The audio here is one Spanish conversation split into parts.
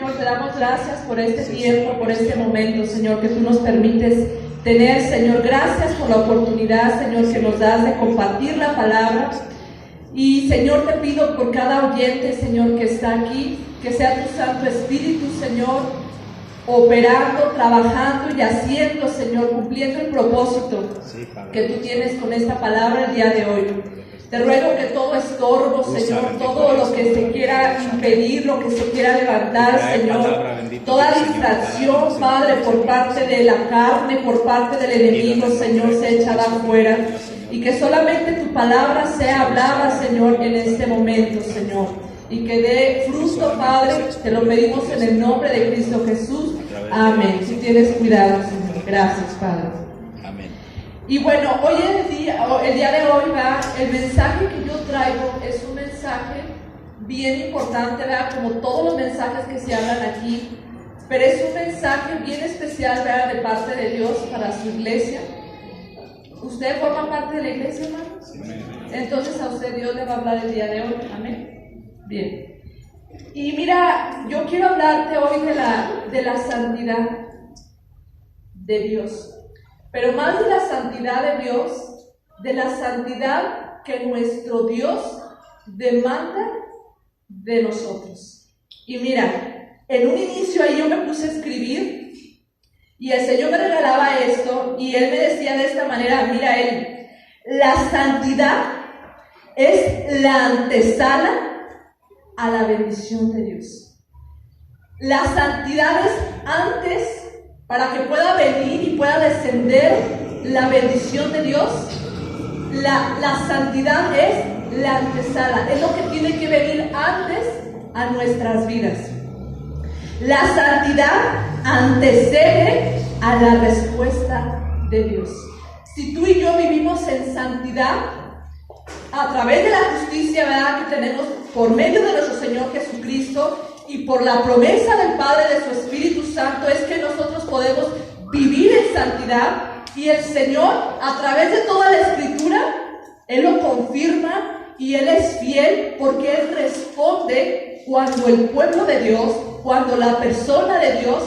Señor, te damos gracias por este tiempo, por este momento, Señor, que tú nos permites tener, Señor. Gracias por la oportunidad, Señor, que nos das de compartir la palabra. Y, Señor, te pido por cada oyente, Señor, que está aquí, que sea tu Santo Espíritu, Señor, operando, trabajando y haciendo, Señor, cumpliendo el propósito que tú tienes con esta palabra el día de hoy. Te ruego que todo estorbo, Señor, todo lo que se quiera impedir, lo que se quiera levantar, Señor, toda distracción, Padre, por parte de la carne, por parte del enemigo, Señor, sea echada afuera. Y que solamente tu palabra sea hablada, Señor, en este momento, Señor. Y que dé fruto, Padre, te lo pedimos en el nombre de Cristo Jesús. Amén. Si tienes cuidado, Señor. Gracias, Padre. Amén. Y bueno, el día de hoy, ¿verdad? El mensaje que yo traigo es un mensaje bien importante, ¿verdad? Como todos los mensajes que se hablan aquí, pero es un mensaje bien especial, ¿verdad? De parte de Dios para su iglesia. ¿Usted forma parte de la iglesia, hermano? Sí. Entonces a usted Dios le va a hablar el día de hoy. Amén. Bien. Y mira, yo quiero hablarte hoy de la santidad de Dios. Pero más de la santidad de Dios, de la santidad que nuestro Dios demanda de nosotros. Y mira, en un inicio ahí yo me puse a escribir y el Señor me regalaba esto y Él me decía de esta manera, mira la santidad es la antesala a la bendición de Dios. La santidad es antes para que pueda venir y pueda descender la bendición de Dios. La santidad es la antesala, es lo que tiene que venir antes a nuestras vidas. La santidad antecede a la respuesta de Dios. Si tú y yo vivimos en santidad, a través de la justicia, ¿verdad?, que tenemos por medio de nuestro Señor Jesucristo y por la promesa del Padre de su Espíritu Santo, es que nosotros podemos vivir en santidad. Y el Señor, a través de toda la Escritura, Él lo confirma y Él es fiel, porque Él responde cuando el pueblo de Dios, cuando la persona de Dios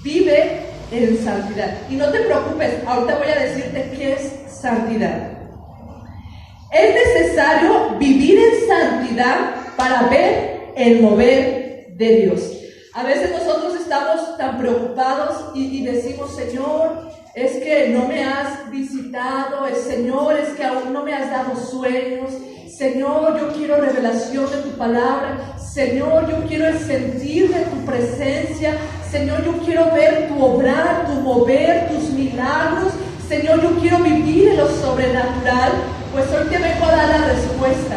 vive en santidad. Y no te preocupes, ahorita voy a decirte qué es santidad. Es necesario vivir en santidad para ver el mover de Dios. A veces nosotros estamos tan preocupados y decimos, Señor, es que no me has visitado, Señor, es que aún no me has dado sueños, Señor, yo quiero revelación de tu palabra, Señor, yo quiero el sentir de tu presencia, Señor, yo quiero ver tu obrar, tu mover, tus milagros, Señor, yo quiero vivir en lo sobrenatural. Pues hoy te vengo a dar la respuesta.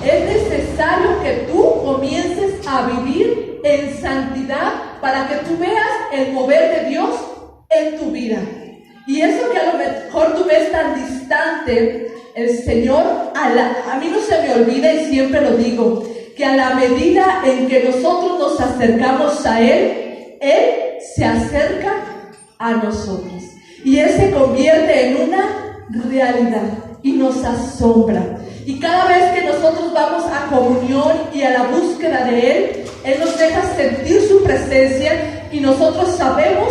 Es necesario que tú comiences a vivir en santidad para que tú veas el mover de Dios en tu vida. Y eso que a lo mejor tú ves tan distante, el Señor, a mí no se me olvida y siempre lo digo, que a la medida en que nosotros nos acercamos a Él, Él se acerca a nosotros. Y Él se convierte en una realidad y nos asombra. Y cada vez que nosotros vamos a comunión y a la búsqueda de Él, Él nos deja sentir su presencia y nosotros sabemos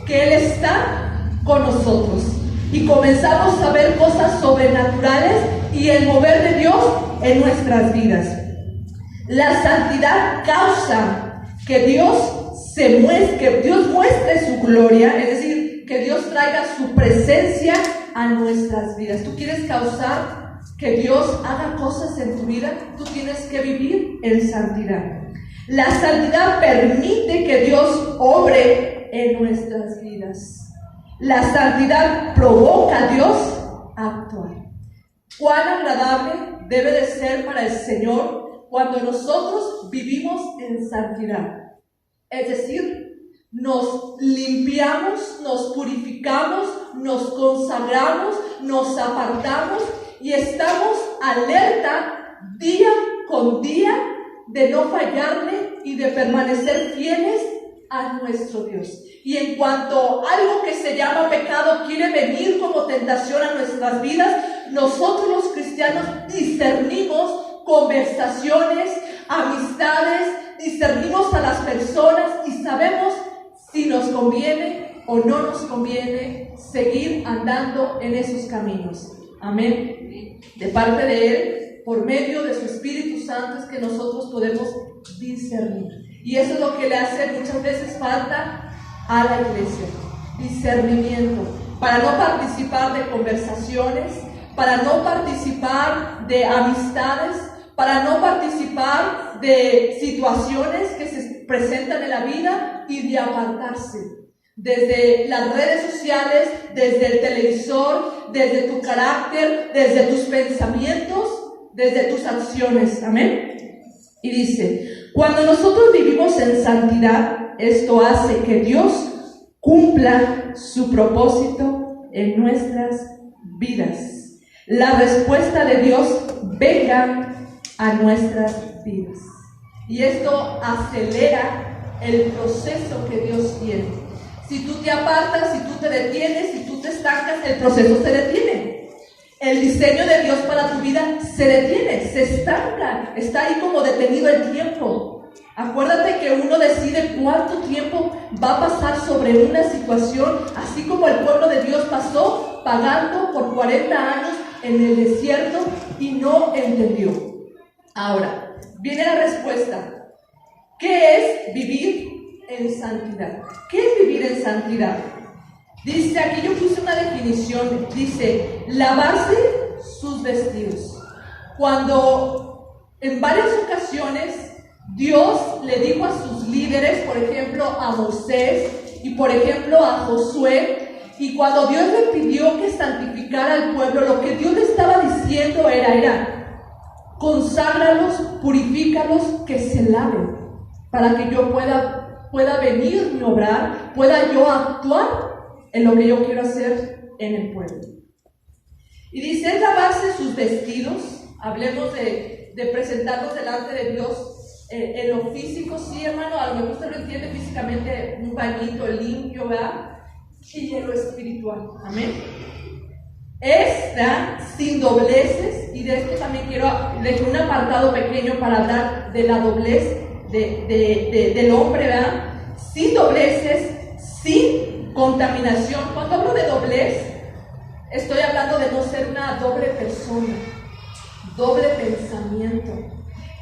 que Él está con nosotros. Y comenzamos a ver cosas sobrenaturales y el mover de Dios en nuestras vidas. La santidad causa que Dios muestre su gloria, es decir, que Dios traiga su presencia a nuestras vidas. ¿Tú quieres causar que Dios haga cosas en tu vida? Tú tienes que vivir en santidad. La santidad permite que Dios obre en nuestras vidas. La santidad provoca a Dios a actuar. Cuán agradable debe de ser para el Señor cuando nosotros vivimos en santidad. Es decir, nos limpiamos, nos purificamos, nos consagramos, nos apartamos y estamos alerta día con día de no fallarle y de permanecer fieles a nuestro Dios. Y en cuanto algo que se llama pecado quiere venir como tentación a nuestras vidas, nosotros los cristianos discernimos conversaciones, amistades, discernimos a las personas y conviene o no nos conviene seguir andando en esos caminos. Amén. De parte de Él, por medio de su Espíritu Santo, es que nosotros podemos discernir. Y eso es lo que le hace muchas veces falta a la iglesia: discernimiento, para no participar de conversaciones, para no participar de amistades, para no participar de situaciones que se presentan en la vida y de apartarse. Desde las redes sociales, desde el televisor, desde tu carácter, desde tus pensamientos, desde tus acciones. Amén. Y dice: cuando nosotros vivimos en santidad, esto hace que Dios cumpla su propósito en nuestras vidas. La respuesta de Dios venga a nuestras vidas. Y esto acelera el proceso que Dios tiene. Si tú te apartas, si tú te detienes, si tú te estancas, el proceso se detiene. El diseño de Dios para tu vida se detiene, se estanca, está ahí como detenido el tiempo. Acuérdate que uno decide cuánto tiempo va a pasar sobre una situación, así como el pueblo de Dios pasó pagando por 40 años en el desierto y no entendió. Ahora, viene la respuesta. ¿Qué es vivir en santidad? ¿Qué es vivir en santidad? Dice, aquí yo puse una definición, dice, lavarse sus vestidos. Cuando en varias ocasiones Dios le dijo a sus líderes, por ejemplo a Moisés y por ejemplo a Josué, y cuando Dios le pidió que santificara al pueblo, lo que Dios le estaba diciendo era, conságralos, purifícalos, que se laven, para que yo pueda venir y obrar, pueda yo actuar en lo que yo quiero hacer en el pueblo. Y dice, es lavarse sus vestidos. Hablemos de presentarnos delante de Dios en lo físico, sí, hermano, a lo mejor usted lo entiende físicamente, un bañito limpio, ¿verdad? Y en lo espiritual, amén. Esta sin dobleces, y de esto también quiero dejar un apartado pequeño para hablar de la doblez del hombre, ¿verdad? Sin dobleces, sin contaminación. Cuando hablo de doblez, estoy hablando de no ser una doble persona, doble pensamiento.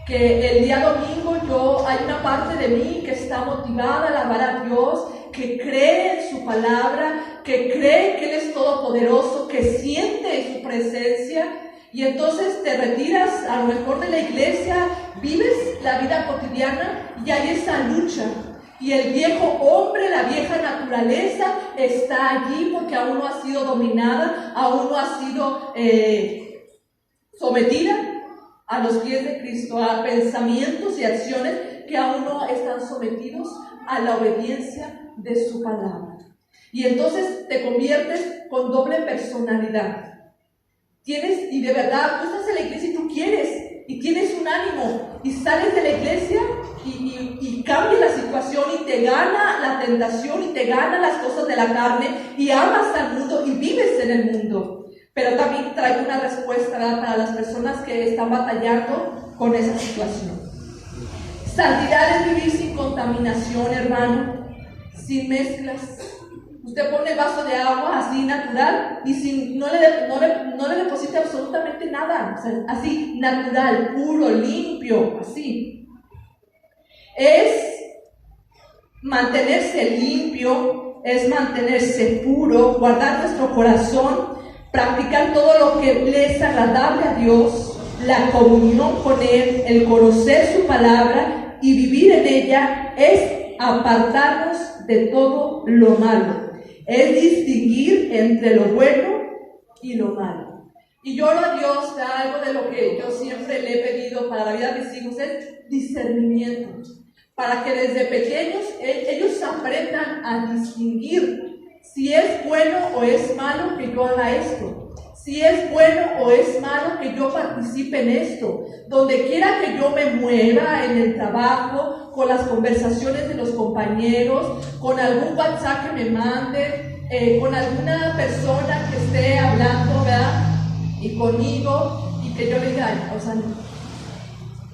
Que el día domingo hay una parte de mí que está motivada a alabar a Dios, que cree en su palabra, que cree que Él es todopoderoso, que siente su presencia, y entonces te retiras a lo mejor de la iglesia, vives la vida cotidiana y hay esa lucha. Y el viejo hombre, la vieja naturaleza está allí porque aún no ha sido dominada, aún no ha sido sometida a los pies de Cristo, a pensamientos y acciones que aún no están sometidos a la obediencia de su palabra. Y entonces te conviertes con doble personalidad. Y de verdad, tú estás en la iglesia y tú quieres, y tienes un ánimo, y sales de la iglesia y cambia la situación, y te gana la tentación, y te gana las cosas de la carne, y amas al mundo, y vives en el mundo. Pero también traigo una respuesta, ¿verdad?, para las personas que están batallando con esa situación. Santidad es vivir sin contaminación, hermano, sin mezclas. Usted pone el vaso de agua así natural y no le deposita absolutamente nada, o sea, así natural, puro, limpio, así. Es mantenerse limpio, es mantenerse puro, guardar nuestro corazón, practicar todo lo que le es agradable a Dios, la comunión con Él, el conocer su palabra y vivir en ella, es apartarnos de todo lo malo, es distinguir entre lo bueno y lo malo. Y yo oro a Dios, algo de lo que yo siempre le he pedido para la vida de mis hijos es discernimiento, para que desde pequeños ellos aprendan a distinguir si es bueno o es malo que yo haga esto, si es bueno o es malo que yo participe en esto, donde quiera que yo me mueva, en el trabajo, con las conversaciones de los compañeros, con algún WhatsApp que me mande, con alguna persona que esté hablando, ¿verdad?, y conmigo, y que yo le diga, o sea,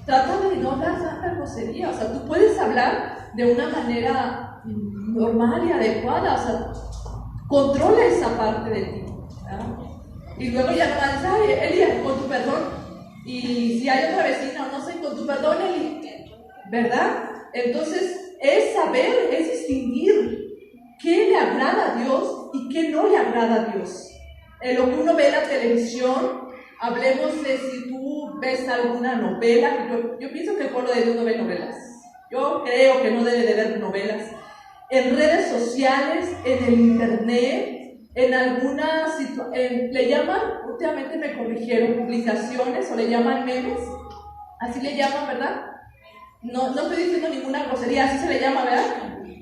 trata de no hablar tanta grosería. O sea, tú puedes hablar de una manera normal y adecuada. O sea, controla esa parte de ti, ¿verdad? Y luego ya nomás dices, ay, Eli, con tu perdón. Y si hay otra vecina, no sé, con tu perdón, Eli, ¿verdad? Entonces, es saber, es distinguir qué le agrada a Dios y qué no le agrada a Dios. En lo que uno ve en la televisión, hablemos de si tú ves alguna novela. Yo pienso que el pueblo de Dios no ve novelas. Yo creo que no debe de ver novelas. En redes sociales, en el internet, en algunas le llaman, últimamente me corrigieron, publicaciones, o le llaman memes, así le llaman, ¿verdad? No estoy diciendo ninguna grosería, así se le llama, ¿verdad?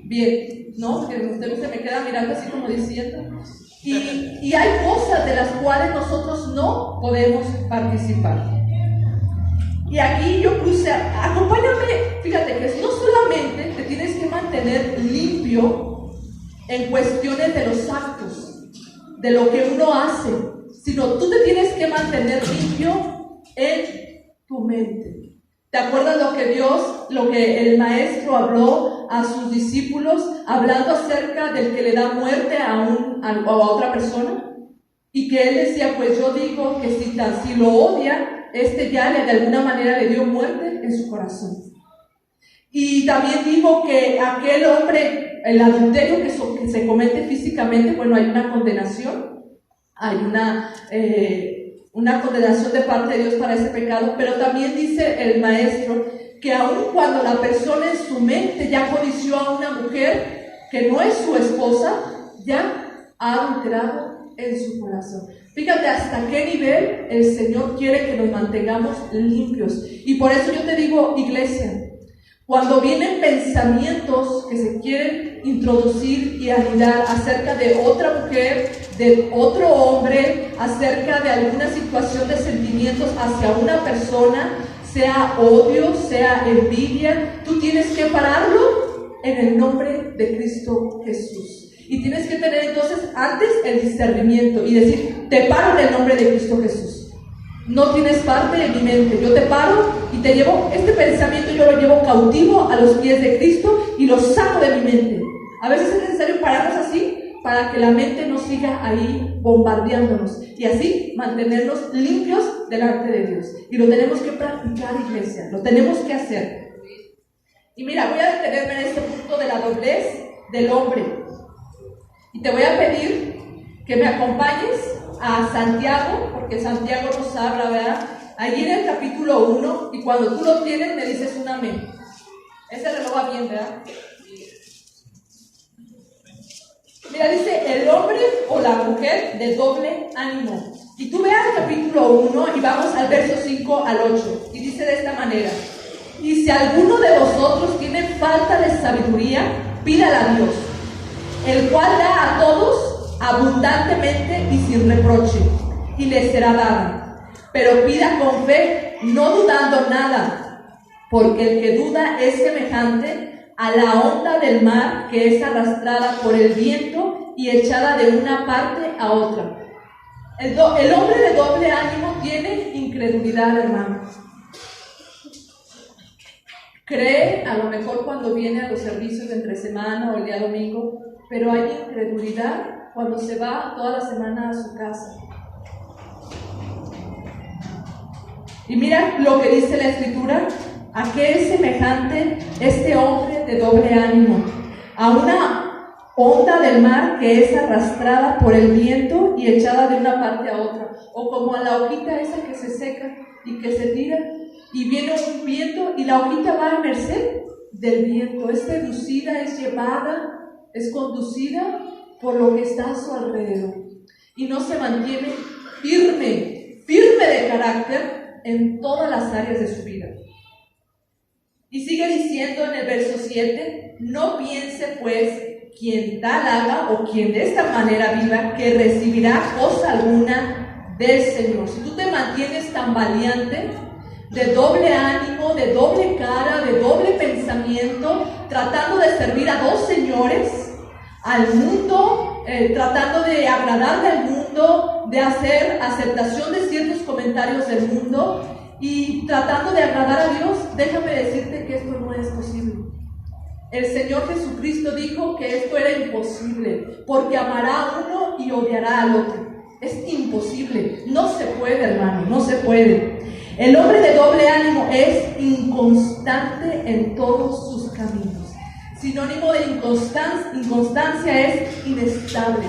Bien, ¿no? Que usted se me queda mirando así como diciendo. Y hay cosas de las cuales nosotros no podemos participar. Y aquí yo puse, acompáñame, fíjate que no solamente te tienes que mantener limpio en cuestiones de los actos, de lo que uno hace, sino tú te tienes que mantener limpio en tu mente. ¿Te acuerdas lo que el maestro habló a sus discípulos, hablando acerca del que le da muerte a otra persona? Y que él decía, pues yo digo que si lo odia, ya de alguna manera le dio muerte en su corazón. Y también digo que aquel hombre, el adulterio que se comete físicamente, bueno, hay una condenación, hay una condenación de parte de Dios para ese pecado, pero también dice el maestro que aun cuando la persona en su mente ya codició a una mujer que no es su esposa, ya ha adulterado en su corazón. Fíjate hasta qué nivel el Señor quiere que nos mantengamos limpios. Y por eso yo te digo, iglesia, cuando vienen pensamientos que se quieren introducir y anidar acerca de otra mujer, de otro hombre, acerca de alguna situación de sentimientos hacia una persona, sea odio, sea envidia, tú tienes que pararlo en el nombre de Cristo Jesús. Y tienes que tener entonces antes el discernimiento y decir, te paro en el nombre de Cristo Jesús. No tienes parte en mi mente, yo te paro y te llevo, este pensamiento yo lo llevo cautivo a los pies de Cristo y lo saco de mi mente. A veces es necesario pararnos así para que la mente no siga ahí bombardeándonos y así mantenernos limpios delante de Dios. Y lo tenemos que practicar, iglesia, lo tenemos que hacer. Y mira, voy a detenerme en este punto de la doblez del hombre. Y te voy a pedir que me acompañes a Santiago, porque Santiago nos habla, ¿verdad? Allí en el capítulo 1, y cuando tú lo tienes me dices un amén. Ese reloj va bien, ¿verdad? Mira, dice el hombre o la mujer de doble ánimo. Y tú veas el capítulo 1 y vamos al verso 5 al 8. Y dice de esta manera: y si alguno de vosotros tiene falta de sabiduría, pídala a Dios, el cual da a todos abundantemente y sin reproche, y le será dada. Pero pida con fe, no dudando nada, porque el que duda es semejante a la onda del mar que es arrastrada por el viento y echada de una parte a otra. El hombre de doble ánimo tiene incredulidad, hermano. Cree a lo mejor cuando viene a los servicios de entre semana o el día domingo, pero hay incredulidad cuando se va toda la semana a su casa. Y mira lo que dice la Escritura: ¿a qué es semejante este hombre de doble ánimo? A una onda del mar que es arrastrada por el viento y echada de una parte a otra, o como a la hojita esa que se seca y que se tira, y viene un viento y la hojita va a merced del viento, es seducida, es llevada, es conducida por lo que está a su alrededor, y no se mantiene firme de carácter en todas las áreas de su vida. Y sigue diciendo en el verso 7: no piense pues quien tal haga o quien de esta manera viva que recibirá cosa alguna del Señor. Si tú te mantienes tan valiente, de doble ánimo, de doble cara, de doble pensamiento, tratando de servir a dos señores, al mundo, tratando de agradarle al mundo, de hacer aceptación de ciertos comentarios del mundo, y tratando de agradar a Dios, déjame decirte que esto no es posible. El Señor Jesucristo dijo que esto era imposible, porque amará a uno y odiará al otro. Es imposible, no se puede, hermano, no se puede. El hombre de doble ánimo es inconstante en todos sus caminos. Sinónimo de inconstancia es inestable.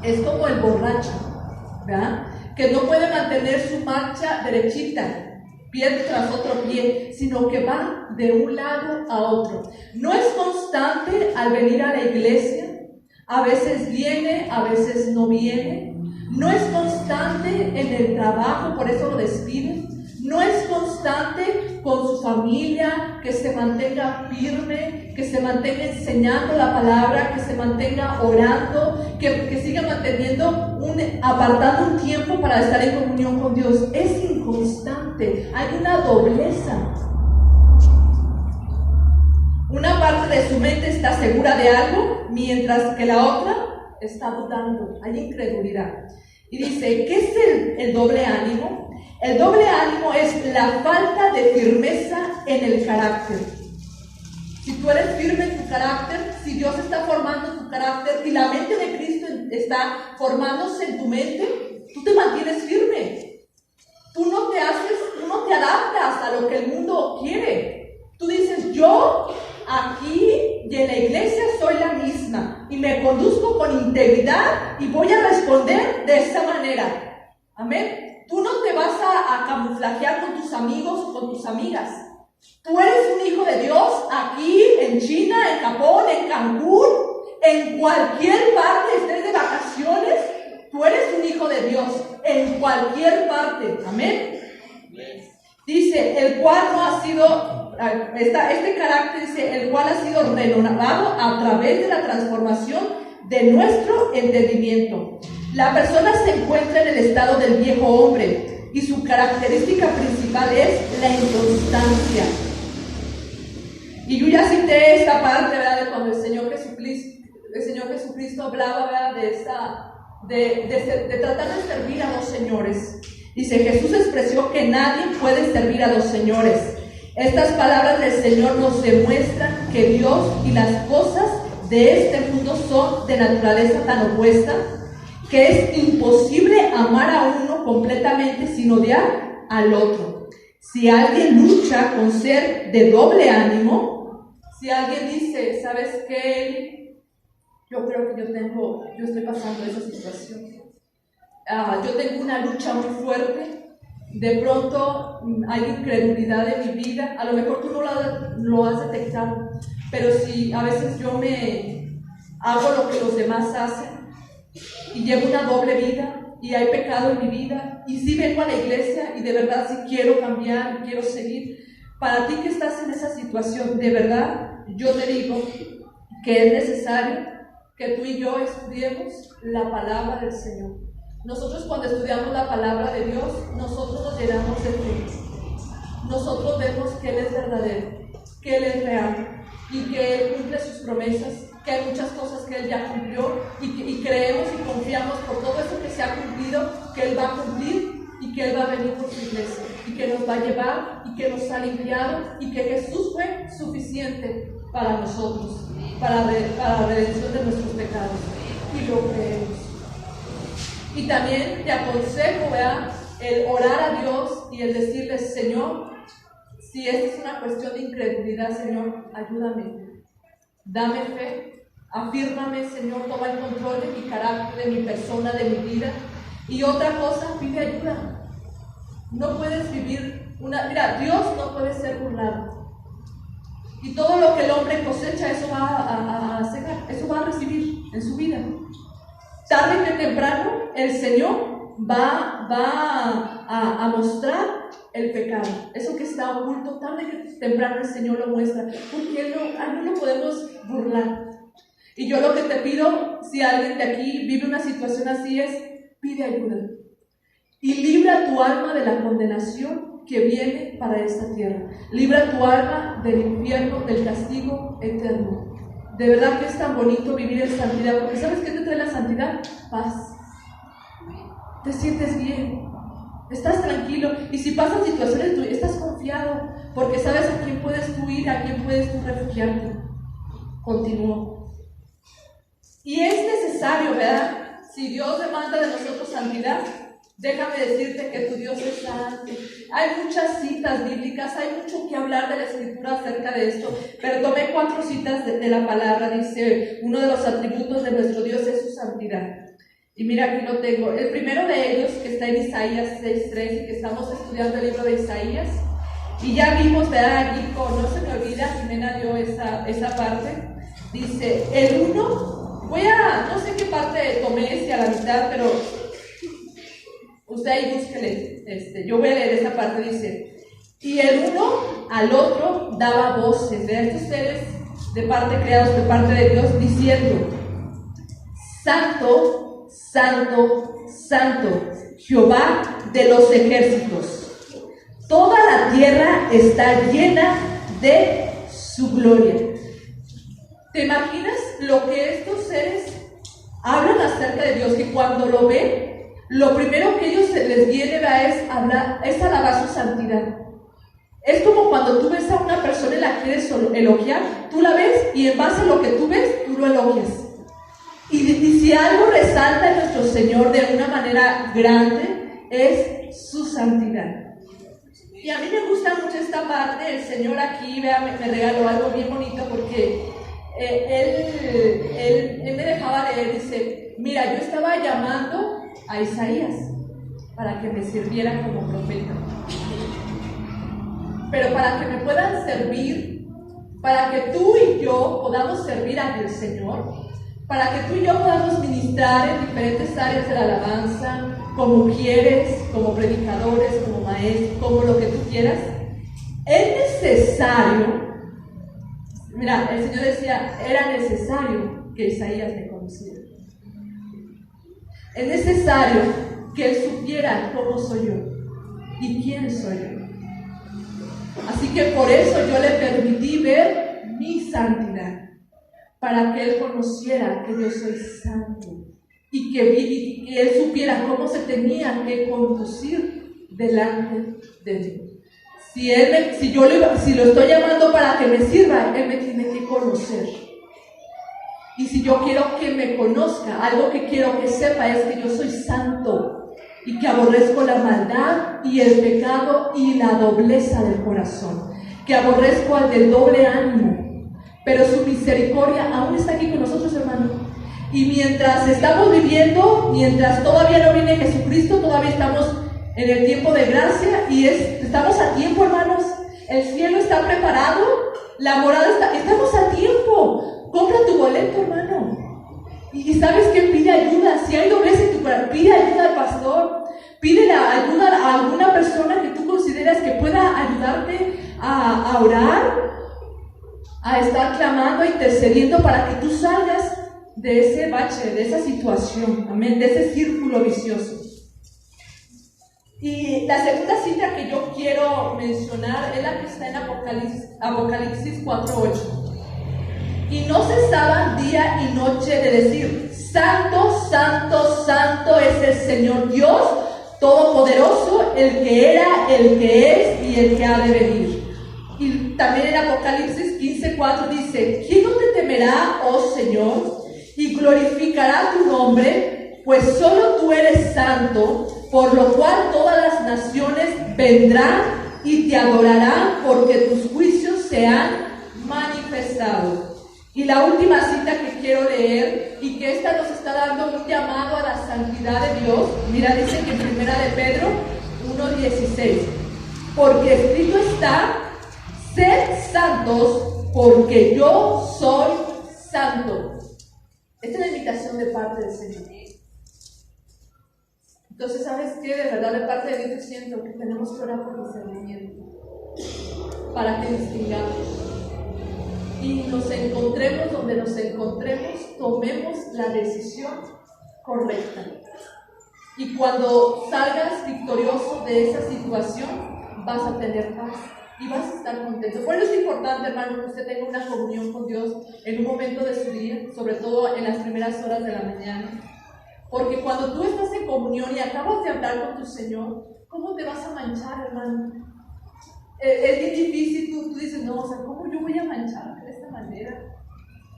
Es como el borracho, ¿verdad? Que no puede mantener su marcha derechita, pie tras otro pie, sino que va de un lado a otro. No es constante al venir a la iglesia, a veces viene, a veces no viene. No es constante en el trabajo, por eso lo despiden. No es constante con su familia, que se mantenga firme, que se mantenga enseñando la palabra, que se mantenga orando, que siga apartando un tiempo para estar en comunión con Dios. Es inconstante, hay una dobleza. Una parte de su mente está segura de algo, mientras que la otra está dudando, hay incredulidad. Y dice, ¿qué es el doble ánimo? El doble ánimo es la falta de firmeza en el carácter. Si tú eres firme en tu carácter, si Dios está formando tu carácter y la mente de Cristo está formándose en tu mente, tú te mantienes firme. Tú no te adaptas a lo que el mundo quiere. Tú dices, yo aquí y en la iglesia soy la misma y me conduzco con integridad y voy a responder de esa manera. Amén. Tú no te vas a camuflajear con tus amigos o con tus amigas. Tú eres un hijo de Dios aquí, en China, en Japón, en Cancún, en cualquier parte, estés de vacaciones. Tú eres un hijo de Dios en cualquier parte. Amén. Dice, el cual no ha sido, este carácter dice, el cual ha sido renovado a través de la transformación de nuestro entendimiento. La persona se encuentra en el estado del viejo hombre y su característica principal es la inconstancia. Y yo ya cité esta parte, ¿verdad?, de cuando el Señor Jesucristo hablaba, ¿verdad?, de tratar de servir a dos señores. Dice, Jesús expresó que nadie puede servir a dos señores. Estas palabras del Señor nos demuestran que Dios y las cosas de este mundo son de naturaleza tan opuesta que es imposible amar a uno completamente sin odiar al otro. Si alguien lucha con ser de doble ánimo, si alguien dice, ¿sabes qué? Yo creo que yo estoy pasando esa situación. Yo tengo una lucha muy fuerte. De pronto hay incredulidad en mi vida. A lo mejor tú no lo has detectado, pero si a veces yo me hago lo que los demás hacen y llevo una doble vida y hay pecado en mi vida y sí vengo a la iglesia y de verdad sí quiero cambiar y quiero seguir. Para ti que estás en esa situación, de verdad yo te digo que es necesario que tú y yo estudiemos la palabra del Señor. Nosotros cuando estudiamos la palabra de Dios, nosotros nos llenamos de fe. Nosotros vemos que Él es verdadero, que Él es real y que Él cumple sus promesas, que hay muchas cosas que Él ya cumplió y creemos y confiamos por todo eso que se ha cumplido, que Él va a cumplir y que Él va a venir por su iglesia y que nos va a llevar y que nos ha limpiado y que Jesús fue suficiente para nosotros, para la redención de nuestros pecados, y lo creemos. Y también te aconsejo, ¿verdad?, el orar a Dios y el decirle, Señor, si esta es una cuestión de incredulidad, Señor, ayúdame, dame fe, afírmame, Señor, toma el control de mi carácter, de mi persona, de mi vida. Y otra cosa, pide ayuda. No puedes vivir mira, Dios no puede ser burlado. Y todo lo que el hombre cosecha, eso va a cegar, eso va a recibir en su vida. Tarde que temprano, el Señor va a mostrar el pecado. Eso que está oculto, tarde que temprano el Señor lo muestra. Porque no lo podemos burlar. Y yo lo que te pido, si alguien de aquí vive una situación así, es pide ayuda. Y libra tu alma de la condenación que viene para esta tierra. Libra tu alma del infierno, del castigo eterno. De verdad que es tan bonito vivir en santidad, porque ¿sabes qué te trae la santidad? Paz. Te sientes bien, estás tranquilo. Y si pasan situaciones, tú estás confiado, porque sabes a quién puedes tú ir, a quién puedes tú refugiarte. Continúo. Y es necesario, ¿verdad? Si Dios demanda de nosotros santidad, déjame decirte que tu Dios es santo. Hay muchas citas bíblicas, hay mucho que hablar de la Escritura acerca de esto, pero tomé 4 citas de la palabra. Dice, uno de los atributos de nuestro Dios es su santidad. Y mira, aquí lo tengo. El primero de ellos, que está en Isaías 6:3, y que estamos estudiando el libro de Isaías, y ya vimos, ¿verdad? Allí, no se me olvida, Jimena dio esa parte. Dice, el uno, no sé qué parte tomé, a la mitad, pero usted ahí búsquele, yo voy a leer esta parte. Dice, y el uno al otro daba voces de estos seres de parte creados de parte de Dios, diciendo, Santo, Santo, Santo, Jehová de los ejércitos. Toda la tierra está llena de su gloria. ¿Te imaginas lo que estos seres hablan acerca de Dios? Que cuando lo ven, lo primero que ellos les viene es alabar su santidad. Es como cuando tú ves a una persona y la quieres elogiar, tú la ves y en base a lo que tú ves, tú lo elogias. Y si algo resalta en nuestro Señor de una manera grande, es su santidad. Y a mí me gusta mucho esta parte. El Señor aquí, vea, me regaló algo bien bonito, porque él me dejaba leer. Dice, mira, yo estaba llamando a Isaías para que me sirviera como profeta, pero para que me puedan servir, para que tú y yo podamos servir al Señor, para que tú y yo podamos ministrar en diferentes áreas de la alabanza, como mujeres, como predicadores, como maestros, como lo que tú quieras. Es necesario, mira, el Señor decía, era necesario que Isaías me conociera. Es necesario que él supiera cómo soy yo y quién soy yo. Así que por eso yo le permití ver mi santidad, para que él conociera que yo soy santo y que él supiera cómo se tenía que conducir delante de mí. Si lo estoy llamando para que me sirva, él me tiene que conocer. Y si yo quiero que me conozca, algo que quiero que sepa es que yo soy santo y que aborrezco la maldad y el pecado y la dobleza del corazón, que aborrezco al del doble ánimo. Pero su misericordia aún está aquí con nosotros, hermano. Y mientras estamos viviendo, mientras todavía no viene Jesucristo, todavía estamos en el tiempo de gracia y estamos a tiempo, hermanos. El cielo está preparado, la morada estamos a tiempo. Compra tu boleto, hermano. Y sabes que pide ayuda. Si hay dobleza en tu corazón, pide ayuda al pastor. Pide ayuda a alguna persona que tú consideras que pueda ayudarte a orar, a estar clamando, intercediendo para que tú salgas de ese bache, de esa situación, amén, de ese círculo vicioso. Y la segunda cita que yo quiero mencionar es la que está en Apocalipsis 4:8. Y no cesaban día y noche de decir, Santo, Santo, Santo es el Señor Dios Todopoderoso, el que era, el que es y el que ha de venir. Y también en Apocalipsis 15:4 dice, ¿quién no te temerá, oh Señor, y glorificará tu nombre? Pues solo tú eres santo, por lo cual todas las naciones vendrán y te adorarán, porque tus juicios se han manifestado. Y la última cita que quiero leer, y que esta nos está dando un llamado a la santidad de Dios, mira, dice que en 1 de Pedro 1:16, porque escrito está, sed santos, porque yo soy santo. Esta es la invitación de parte del Señor. Entonces, ¿sabes qué? De verdad, de parte de Dios, siento que tenemos que orar por discernimiento, para que distingamos y nos encontremos donde nos encontremos, tomemos la decisión correcta. Y cuando salgas victorioso de esa situación, vas a tener paz y vas a estar contento. Por eso es importante, hermano, que usted tenga una comunión con Dios en un momento de su día, sobre todo en las primeras horas de la mañana. Porque cuando tú estás en comunión y acabas de hablar con tu Señor, ¿cómo te vas a manchar, hermano? Es bien difícil, tú dices, no, o sea, ¿cómo yo voy a manchar de esta manera?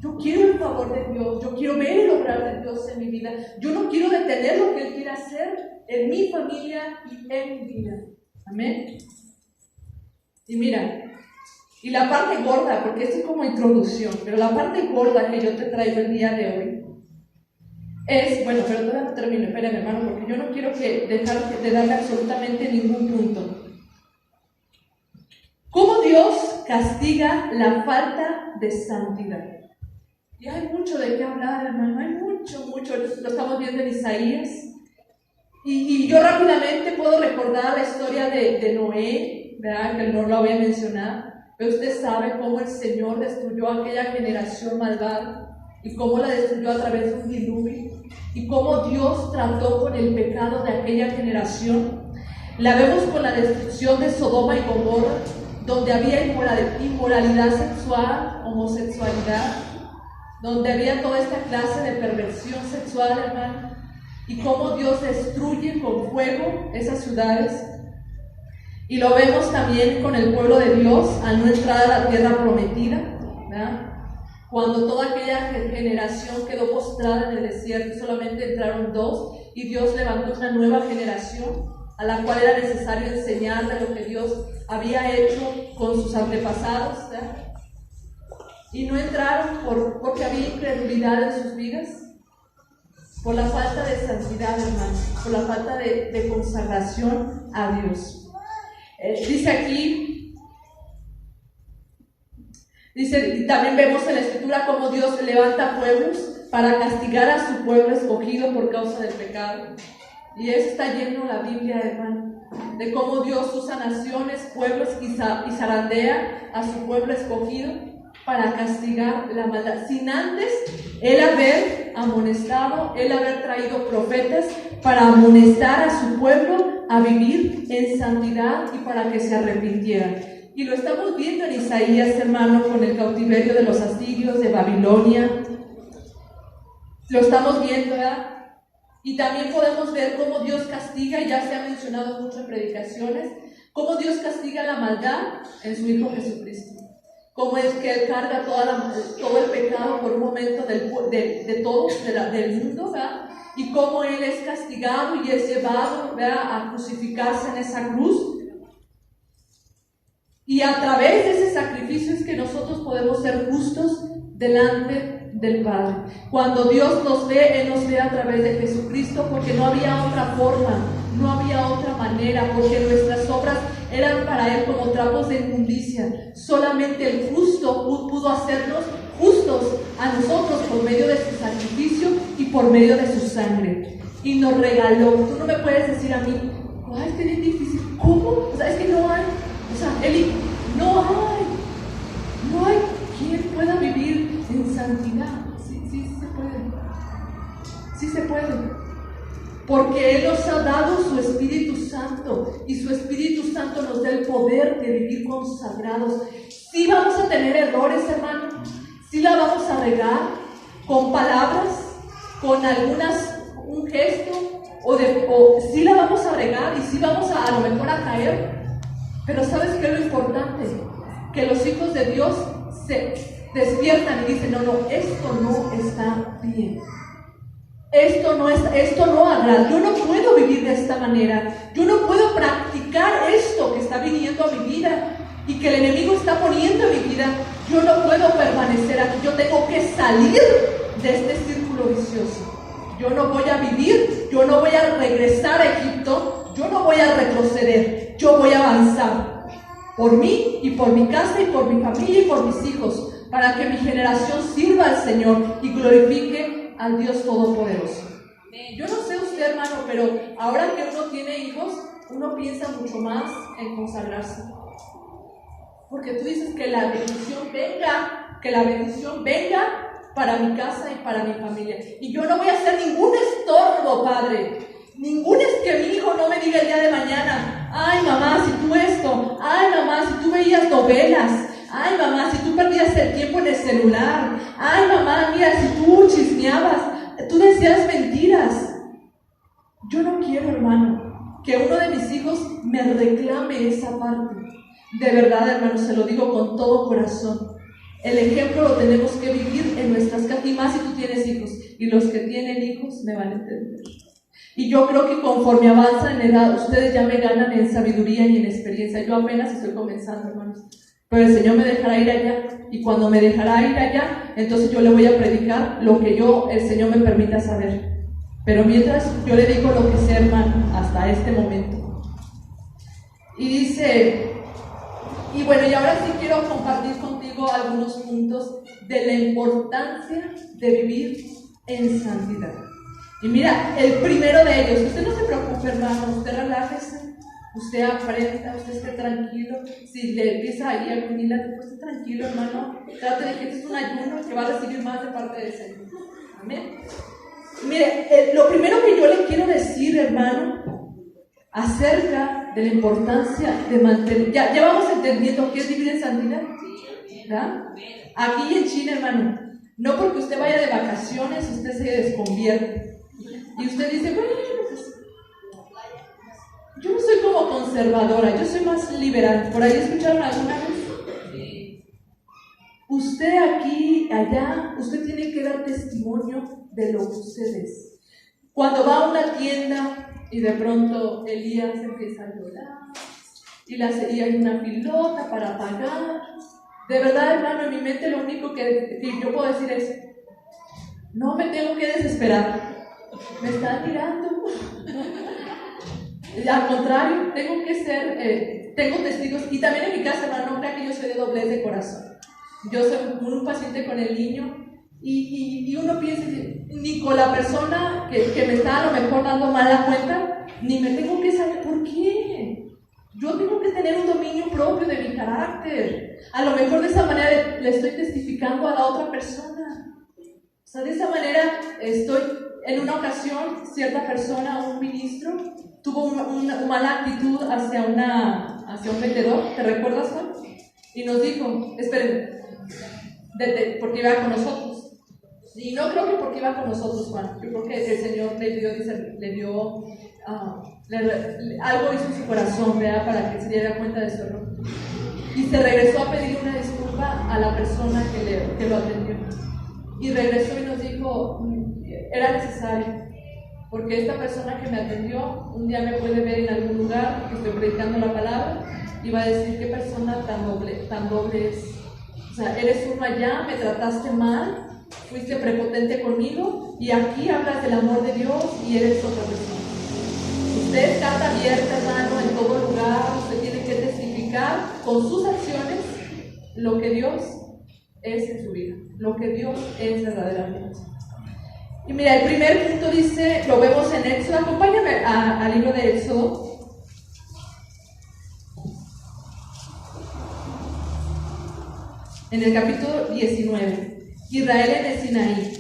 Yo quiero el favor de Dios, yo quiero ver el obrar de Dios en mi vida, yo no quiero detener lo que Él quiere hacer en mi familia y en mi vida. Amén. Y mira, y la parte gorda, porque esto es como introducción, pero la parte gorda que yo te traigo el día de hoy es, bueno, pero todavía no termino, espérame, hermano, porque yo no quiero dejar de darle absolutamente ningún punto. ¿Cómo Dios castiga la falta de santidad? Y hay mucho de qué hablar, hermano, hay mucho, lo estamos viendo en Isaías. Y yo rápidamente puedo recordar la historia de Noé, ¿verdad? Que no lo voy a mencionar, pero usted sabe cómo el Señor destruyó a aquella generación malvada y cómo la destruyó a través de un diluvio y cómo Dios trató con el pecado de aquella generación. La vemos con la destrucción de Sodoma y Gomorra, donde había inmoralidad sexual, homosexualidad, donde había toda esta clase de perversión sexual, hermano, y cómo Dios destruye con fuego esas ciudades. Y lo vemos también con el pueblo de Dios al no entrar a la tierra prometida, ¿verdad? Cuando toda aquella generación quedó postrada en el desierto, solamente entraron 2, y Dios levantó una nueva generación a la cual era necesario enseñarle lo que Dios había hecho con sus antepasados, ¿verdad? Y no entraron porque había incredulidad en sus vidas, por la falta de santidad, hermano, por la falta de consagración a Dios. Dice aquí, y también vemos en la Escritura cómo Dios levanta pueblos para castigar a su pueblo escogido por causa del pecado. Y eso está lleno la Biblia, hermano, de cómo Dios usa naciones, pueblos y zarandea a su pueblo escogido para castigar la maldad, sin antes Él haber amonestado, Él haber traído profetas para amonestar a su pueblo a vivir en santidad y para que se arrepintieran. Y lo estamos viendo en Isaías, hermano, con el cautiverio de los asirios, de Babilonia. Lo estamos viendo, ¿verdad? Y también podemos ver cómo Dios castiga, y ya se ha mencionado mucho en predicaciones, cómo Dios castiga la maldad en su Hijo Jesucristo. Cómo es que Él carga todo el pecado por un momento del mundo, ¿verdad? Y cómo Él es castigado y es llevado, ¿verdad?, a crucificarse en esa cruz. Y a través de ese sacrificio es que nosotros podemos ser justos delante del Padre. Cuando Dios nos ve, Él nos ve a través de Jesucristo, porque no había otra forma, no había otra manera, porque nuestras obras eran para Él como trapos de inmundicia. Solamente el justo pudo hacernos justos a nosotros por medio de su sacrificio y por medio de su sangre. Y nos regaló. Tú no me puedes decir a mí, ay, es que es difícil. ¿Cómo? O sea, es que no hay. O sea, Eli, no hay quien pueda vivir en santidad. Sí se puede. Sí se puede. Porque Él nos ha dado su Espíritu Santo, y su Espíritu Santo nos da el poder de vivir consagrados. Sí vamos a tener errores, hermano, sí la vamos a regar con palabras, con un gesto, o sí la vamos a regar y sí vamos a lo mejor a caer. Pero ¿sabes qué es lo importante? Que los hijos de Dios se despiertan y dicen, no, esto no está bien. Esto no agrada. Yo no puedo vivir de esta manera. Yo no puedo practicar esto que está viniendo a mi vida y que el enemigo está poniendo en mi vida. Yo no puedo permanecer aquí. Yo tengo que salir de este círculo vicioso. Yo no voy a vivir, yo no voy a regresar a Egipto, yo no voy a retroceder. Yo voy a avanzar por mí y por mi casa y por mi familia y por mis hijos, para que mi generación sirva al Señor y glorifique al Dios Todopoderoso. Yo no sé usted, hermano, pero ahora que uno tiene hijos, uno piensa mucho más en consagrarse. Porque tú dices que la bendición venga para mi casa y para mi familia. Y yo no voy a hacer ningún estorbo, Padre. Que mi hijo no me diga el día de mañana, ay mamá, si tú esto, ay mamá, si tú veías novelas, ay mamá, si tú perdías el tiempo en el celular, ay mamá, mira, si tú chismeabas, tú decías mentiras. Yo no quiero, hermano, que uno de mis hijos me reclame esa parte. De verdad, hermanos, se lo digo con todo corazón. El ejemplo lo tenemos que vivir en nuestras casas, y más si tú tienes hijos. Y los que tienen hijos me van a entender. Y yo creo que conforme avanzan en edad, ustedes ya me ganan en sabiduría y en experiencia. Yo apenas estoy comenzando, hermanos. Pero el Señor me dejará ir allá. Y cuando me dejará ir allá, entonces yo le voy a predicar lo que el Señor me permita saber. Pero mientras yo le digo lo que sé, hermano, hasta este momento. Y dice, y bueno, y ahora sí quiero compartir contigo algunos puntos de la importancia de vivir en santidad. Y mira, el primero de ellos, usted no se preocupe, hermano, usted relájese, usted aprenda, usted esté tranquilo. Si le empieza ahí a algún hilo, pues esté tranquilo, hermano. Trate de que este es un ayuno que va a recibir más de parte del Señor. Amén. Mire, lo primero que yo le quiero decir, hermano, acerca de la importancia de mantener, ya vamos entendiendo qué es vivir en santidad, ¿verdad? Aquí en China, hermano, no porque usted vaya de vacaciones, usted se desconvierte. Y usted dice, bueno, pues, yo no soy como conservadora, yo soy más liberal. ¿Por ahí escucharon alguna vez? Usted aquí, allá, usted tiene que dar testimonio de lo que usted es. Cuando va a una tienda y de pronto Elías empieza a llorar y hay una filota para pagar, de verdad, hermano, en mi mente lo único que yo puedo decir es, no me tengo que desesperar, me están mirando. Al contrario, tengo que ser, tengo testigos. Y también en mi casa, hermano, no crea que yo soy de doblez de corazón. Yo soy muy paciente con el niño. Y uno piensa, ni con la persona que me está a lo mejor dando mala cuenta, ni me tengo que saber por qué. Yo tengo que tener un dominio propio de mi carácter. A lo mejor de esa manera le estoy testificando a la otra persona. O sea, de esa manera en una ocasión, cierta persona, un ministro, tuvo una mala actitud hacia un vendedor. ¿Te recuerdas, Juan? Y nos dijo, esperen, porque iba con nosotros. Y no creo que porque iba con nosotros, Juan. Yo creo que el Señor algo hizo en su corazón, ¿verdad? Para que se diera cuenta de su error. Y se regresó a pedir una disculpa a la persona que lo atendió. Y regresó y nos dijo, era necesario, porque esta persona que me atendió, un día me puede ver en algún lugar que estoy predicando la palabra, y va a decir, qué persona tan doble es. O sea, eres uno allá, me trataste mal, fuiste prepotente conmigo, y aquí hablas del amor de Dios y eres otra persona. Usted es carta abierta, hermano, en todo lugar. Usted tiene que testificar con sus acciones lo que Dios es en su vida, lo que Dios es verdaderamente. Y mira, el primer punto dice, lo vemos en Éxodo. Acompáñame al libro de Éxodo. En el capítulo 19, Israel en el Sinaí.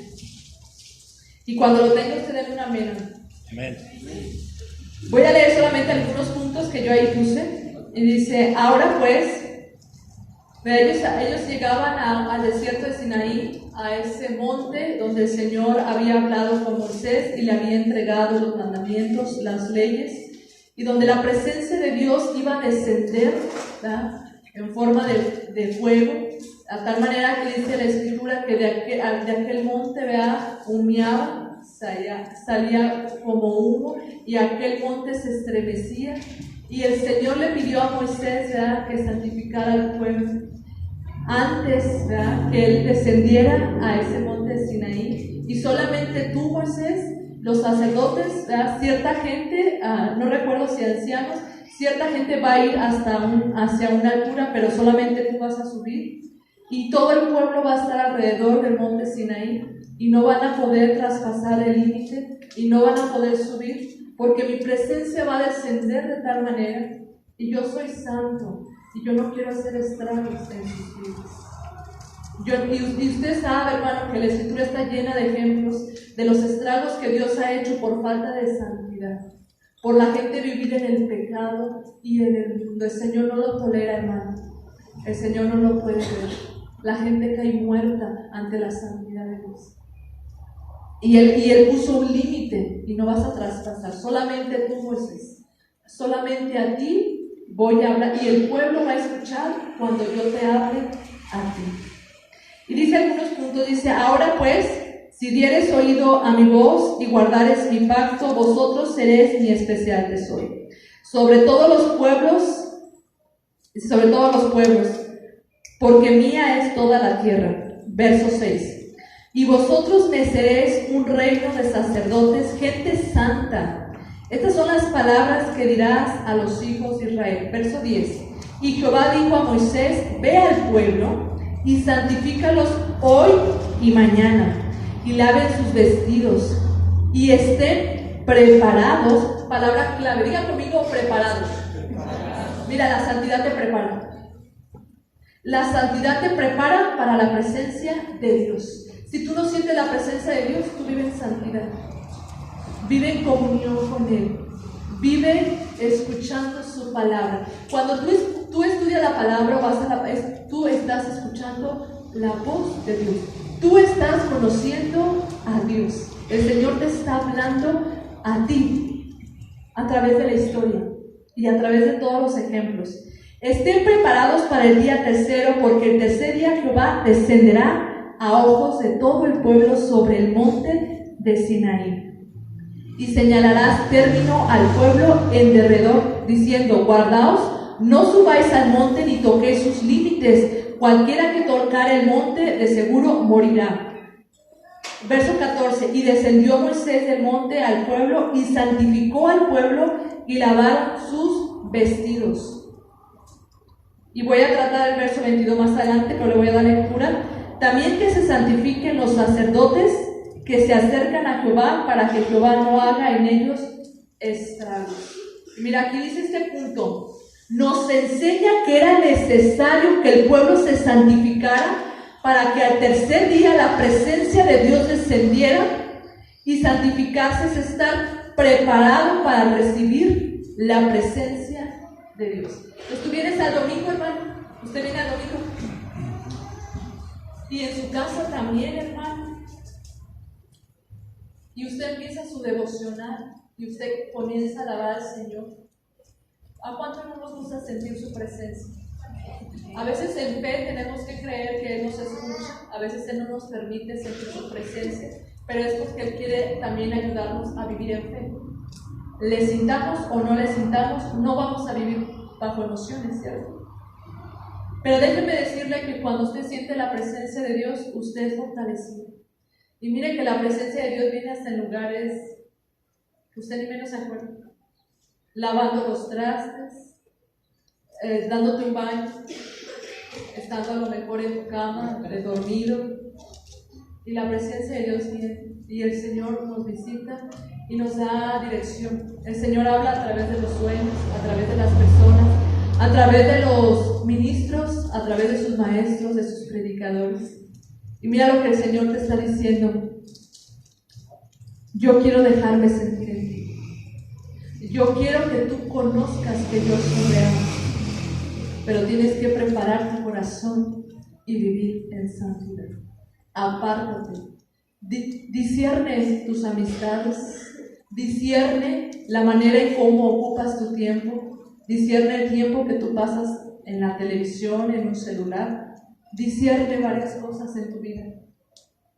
Y cuando lo tenga usted, denme una amén. Amén. Voy a leer solamente algunos puntos que yo ahí puse. Y dice, ahora pues, ellos llegaban al desierto de Sinaí, a ese monte donde el Señor había hablado con Moisés y le había entregado los mandamientos, las leyes, y donde la presencia de Dios iba a descender, ¿verdad?, en forma de fuego, a tal manera que dice la Escritura que de aquel monte, ¿verdad?, humeaba, salía como humo, y aquel monte se estremecía, y el Señor le pidió a Moisés, ¿verdad?, que santificara al pueblo antes, ¿verdad?, que él descendiera a ese monte de Sinaí. Y solamente tú, Moisés, los sacerdotes, ¿verdad?, cierta gente, no recuerdo si ancianos, cierta gente va a ir hacia una altura, pero solamente tú vas a subir, y todo el pueblo va a estar alrededor del monte Sinaí, y no van a poder traspasar el límite, y no van a poder subir, porque mi presencia va a descender de tal manera, y yo soy santo, y yo no quiero hacer estragos en sus vidas. Y usted sabe, hermano, que la Escritura está llena de ejemplos de los estragos que Dios ha hecho por falta de santidad, por la gente vivir en el pecado y en el mundo. El Señor no lo tolera, hermano. El Señor no lo puede ver. La gente cae muerta ante la santidad de Dios. Y él puso un límite, y no vas a traspasar. Solamente tú, Moisés, Solamente a ti voy a hablar y el pueblo va a escuchar cuando yo te hable a ti. Y dice algunos puntos, dice, ahora pues, si dieres oído a mi voz y guardares mi pacto, vosotros seréis mi especial tesoro. Sobre todos los pueblos, porque mía es toda la tierra. Verso 6. Y vosotros me seréis un reino de sacerdotes, gente santa. Estas son las palabras que dirás a los hijos de Israel. Verso 10. Y Jehová dijo a Moisés, ve al pueblo y santifícalos hoy y mañana, y laven sus vestidos, y estén preparados. Palabra clave, diga conmigo, preparados. Mira, la santidad te prepara. La santidad te prepara para la presencia de Dios. Si tú no sientes la presencia de Dios, tú vives en santidad. Vive en comunión con Él. Vive escuchando su palabra. Cuando tú estudias la palabra, tú estás escuchando la voz de Dios. Tú estás conociendo a Dios. El Señor te está hablando a ti a través de la historia y a través de todos los ejemplos. Estén preparados para el día tercero, porque el tercer día Jehová descenderá a ojos de todo el pueblo sobre el monte de Sinaí. Y señalarás término al pueblo en derredor, diciendo, guardaos, no subáis al monte ni toquéis sus límites. Cualquiera que tocare el monte, de seguro morirá. Verso 14. Y descendió Moisés del monte al pueblo, y santificó al pueblo, y lavaron sus vestidos. Y voy a tratar el verso 22 más adelante, pero le voy a dar lectura. También que se santifiquen los sacerdotes que se acercan a Jehová, para que Jehová no haga en ellos estragos. Mira, aquí dice este punto. Nos enseña que era necesario que el pueblo se santificara para que al tercer día la presencia de Dios descendiera, y santificarse es estar preparado para recibir la presencia de Dios. Entonces, tú vienes al domingo, hermano. Usted viene al domingo. Y en su casa también, hermano. Y usted empieza su devocional y usted comienza a alabar al Señor. ¿A cuánto no nos gusta sentir su presencia? A veces en fe tenemos que creer que Él nos escucha, a veces Él no nos permite sentir su presencia, pero es porque Él quiere también ayudarnos a vivir en fe. Le sintamos o no le sintamos, no vamos a vivir bajo emociones, ¿cierto? Pero déjeme decirle que cuando usted siente la presencia de Dios, usted es fortalecido. Y mire que la presencia de Dios viene hasta en lugares que usted ni menos se acuerda. Lavando los trastes, dándote un baño, estando a lo mejor en tu cama, dormido. Y la presencia de Dios viene. Y el Señor nos visita y nos da dirección. El Señor habla a través de los sueños, a través de las personas, a través de los ministros, a través de sus maestros, de sus predicadores. Y mira lo que el Señor te está diciendo. Yo quiero dejarme sentir en ti. Yo quiero que tú conozcas que yo soy real. Pero tienes que preparar tu corazón y vivir en santidad. Apártate. Discierne tus amistades. Discierne la manera en cómo ocupas tu tiempo. Discierne el tiempo que tú pasas en la televisión, en un celular. Discierne varias cosas en tu vida.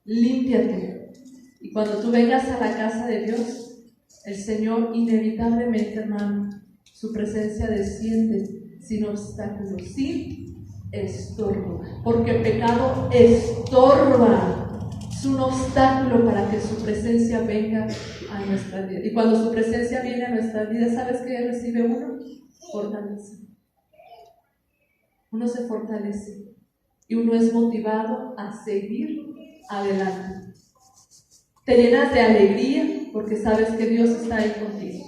Límpiate. Y cuando tú vengas a la casa de Dios, el Señor inevitablemente, hermano, su presencia desciende sin obstáculos, sin estorbo. Porque el pecado estorba. Es un obstáculo para que su presencia venga a nuestras vidas. Y cuando su presencia viene a nuestras vidas, ¿sabes qué recibe uno? Fortaleza. Uno se fortalece. Y uno es motivado a seguir adelante. Te llenas de alegría porque sabes que Dios está ahí contigo.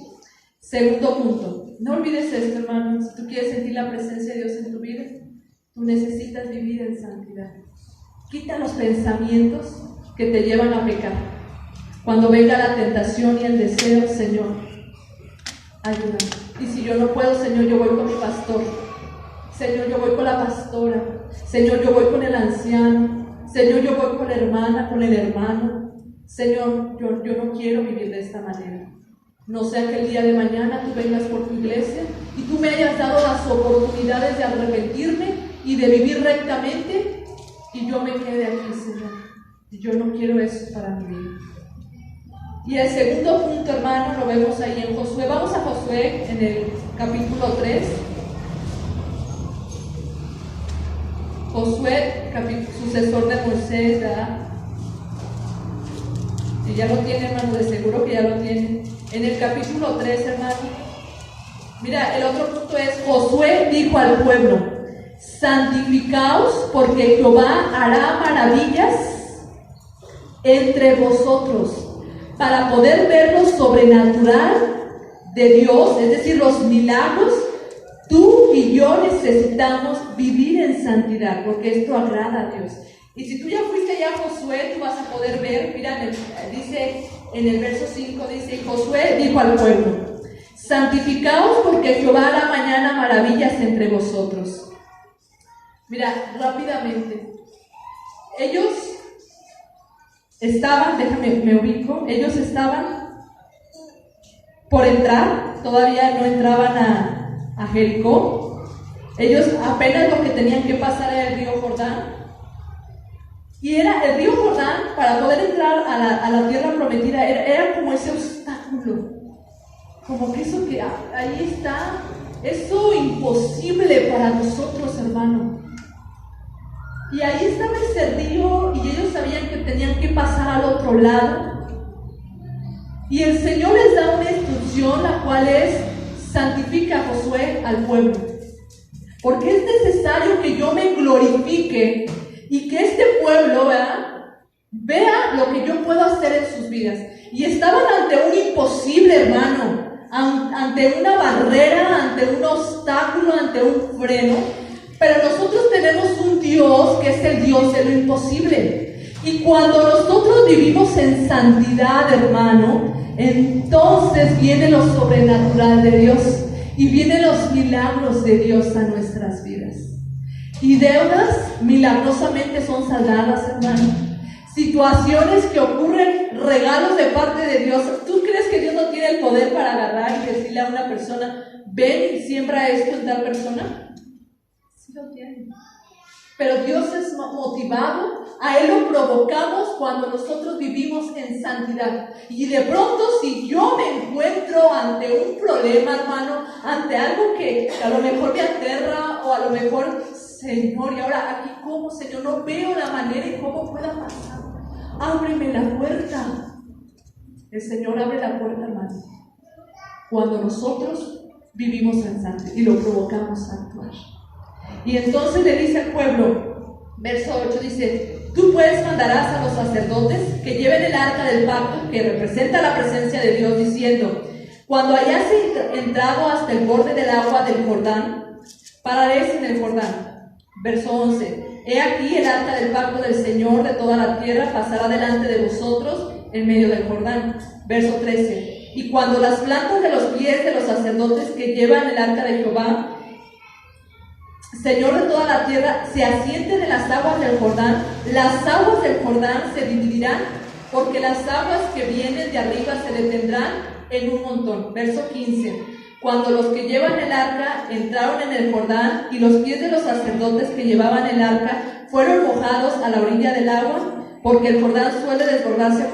Segundo punto, no olvides esto, hermano. Si tú quieres sentir la presencia de Dios en tu vida, tú necesitas vivir en santidad. Quita los pensamientos que te llevan a pecar. Cuando venga la tentación y el deseo, Señor, ayúdame. Y si yo no puedo, Señor, yo voy con mi pastor. Señor, yo voy con la pastora. Señor, yo voy con el anciano. Señor, yo voy con la hermana, con el hermano. Señor, yo no quiero vivir de esta manera. No sea que el día de mañana tú vengas por tu iglesia y tú me hayas dado las oportunidades de arrepentirme y de vivir rectamente y yo me quede aquí, Señor. Y yo no quiero eso para mi vida. Y el segundo punto, hermano, lo vemos ahí en Josué. Vamos a Josué en el capítulo 3. Josué, sucesor de Moisés, ¿verdad? Si ya lo tiene, hermano, de seguro que ya lo tiene. En el capítulo 3, hermano, mira, el otro punto es: Josué dijo al pueblo: santificaos, porque Jehová hará maravillas entre vosotros, para poder ver lo sobrenatural de Dios, es decir, los milagros. Tú y yo necesitamos vivir en santidad, porque esto agrada a Dios. Y si tú ya fuiste allá a Josué, tú vas a poder ver, mira, dice en el verso 5, dice: Josué dijo al pueblo: santificaos, porque Jehová hará mañana maravillas entre vosotros. Mira, rápidamente, ellos estaban, me ubico, ellos estaban por entrar, todavía no entraban a Jericó. Ellos apenas lo que tenían que pasar era el río Jordán. Y era el río Jordán, para poder entrar a la tierra prometida, era como ese obstáculo. Como que eso que ahí está, eso imposible para nosotros, hermano. Y ahí estaba ese río y ellos sabían que tenían que pasar al otro lado. Y el Señor les da una instrucción, la cual es: santifica a Josué al pueblo. Porque es necesario que yo me glorifique y que este pueblo vea lo que yo puedo hacer en sus vidas. Y estaban ante un imposible, hermano, ante una barrera, ante un obstáculo, ante un freno. Pero nosotros tenemos un Dios que es el Dios de lo imposible. Y cuando nosotros vivimos en santidad, hermano, entonces viene lo sobrenatural de Dios y vienen los milagros de Dios a nuestras vidas. Y deudas milagrosamente son saldadas, hermano. Situaciones que ocurren, regalos de parte de Dios. ¿Tú crees que Dios no tiene el poder para agarrar y decirle a una persona: ven y siembra esto en tal persona? Sí lo tiene. Pero Dios es motivado, a Él lo provocamos cuando nosotros vivimos en santidad. Y de pronto, si yo me encuentro ante un problema, hermano, ante algo que a lo mejor me aterra, o a lo mejor, Señor, y ahora aquí cómo, Señor, no veo la manera en cómo pueda pasar. Ábreme la puerta. El Señor abre la puerta, hermano, cuando nosotros vivimos en santidad y lo provocamos a actuar. Y entonces le dice al pueblo, verso 8, dice: tú pues mandarás a los sacerdotes que lleven el arca del pacto, que representa la presencia de Dios, diciendo: cuando hayas entrado hasta el borde del agua del Jordán, pararéis en el Jordán. Verso 11: he aquí el arca del pacto del Señor de toda la tierra pasará delante de vosotros en medio del Jordán. Verso 13: y cuando las plantas de los pies de los sacerdotes que llevan el arca de Jehová, Señor de toda la tierra, se asienten en las aguas del Jordán, las aguas del Jordán se dividirán, porque las aguas que vienen de arriba se detendrán en un montón. Verso 15: cuando los que llevan el arca entraron en el Jordán, y los pies de los sacerdotes que llevaban el arca fueron mojados a la orilla del agua, porque el Jordán suele desbordarse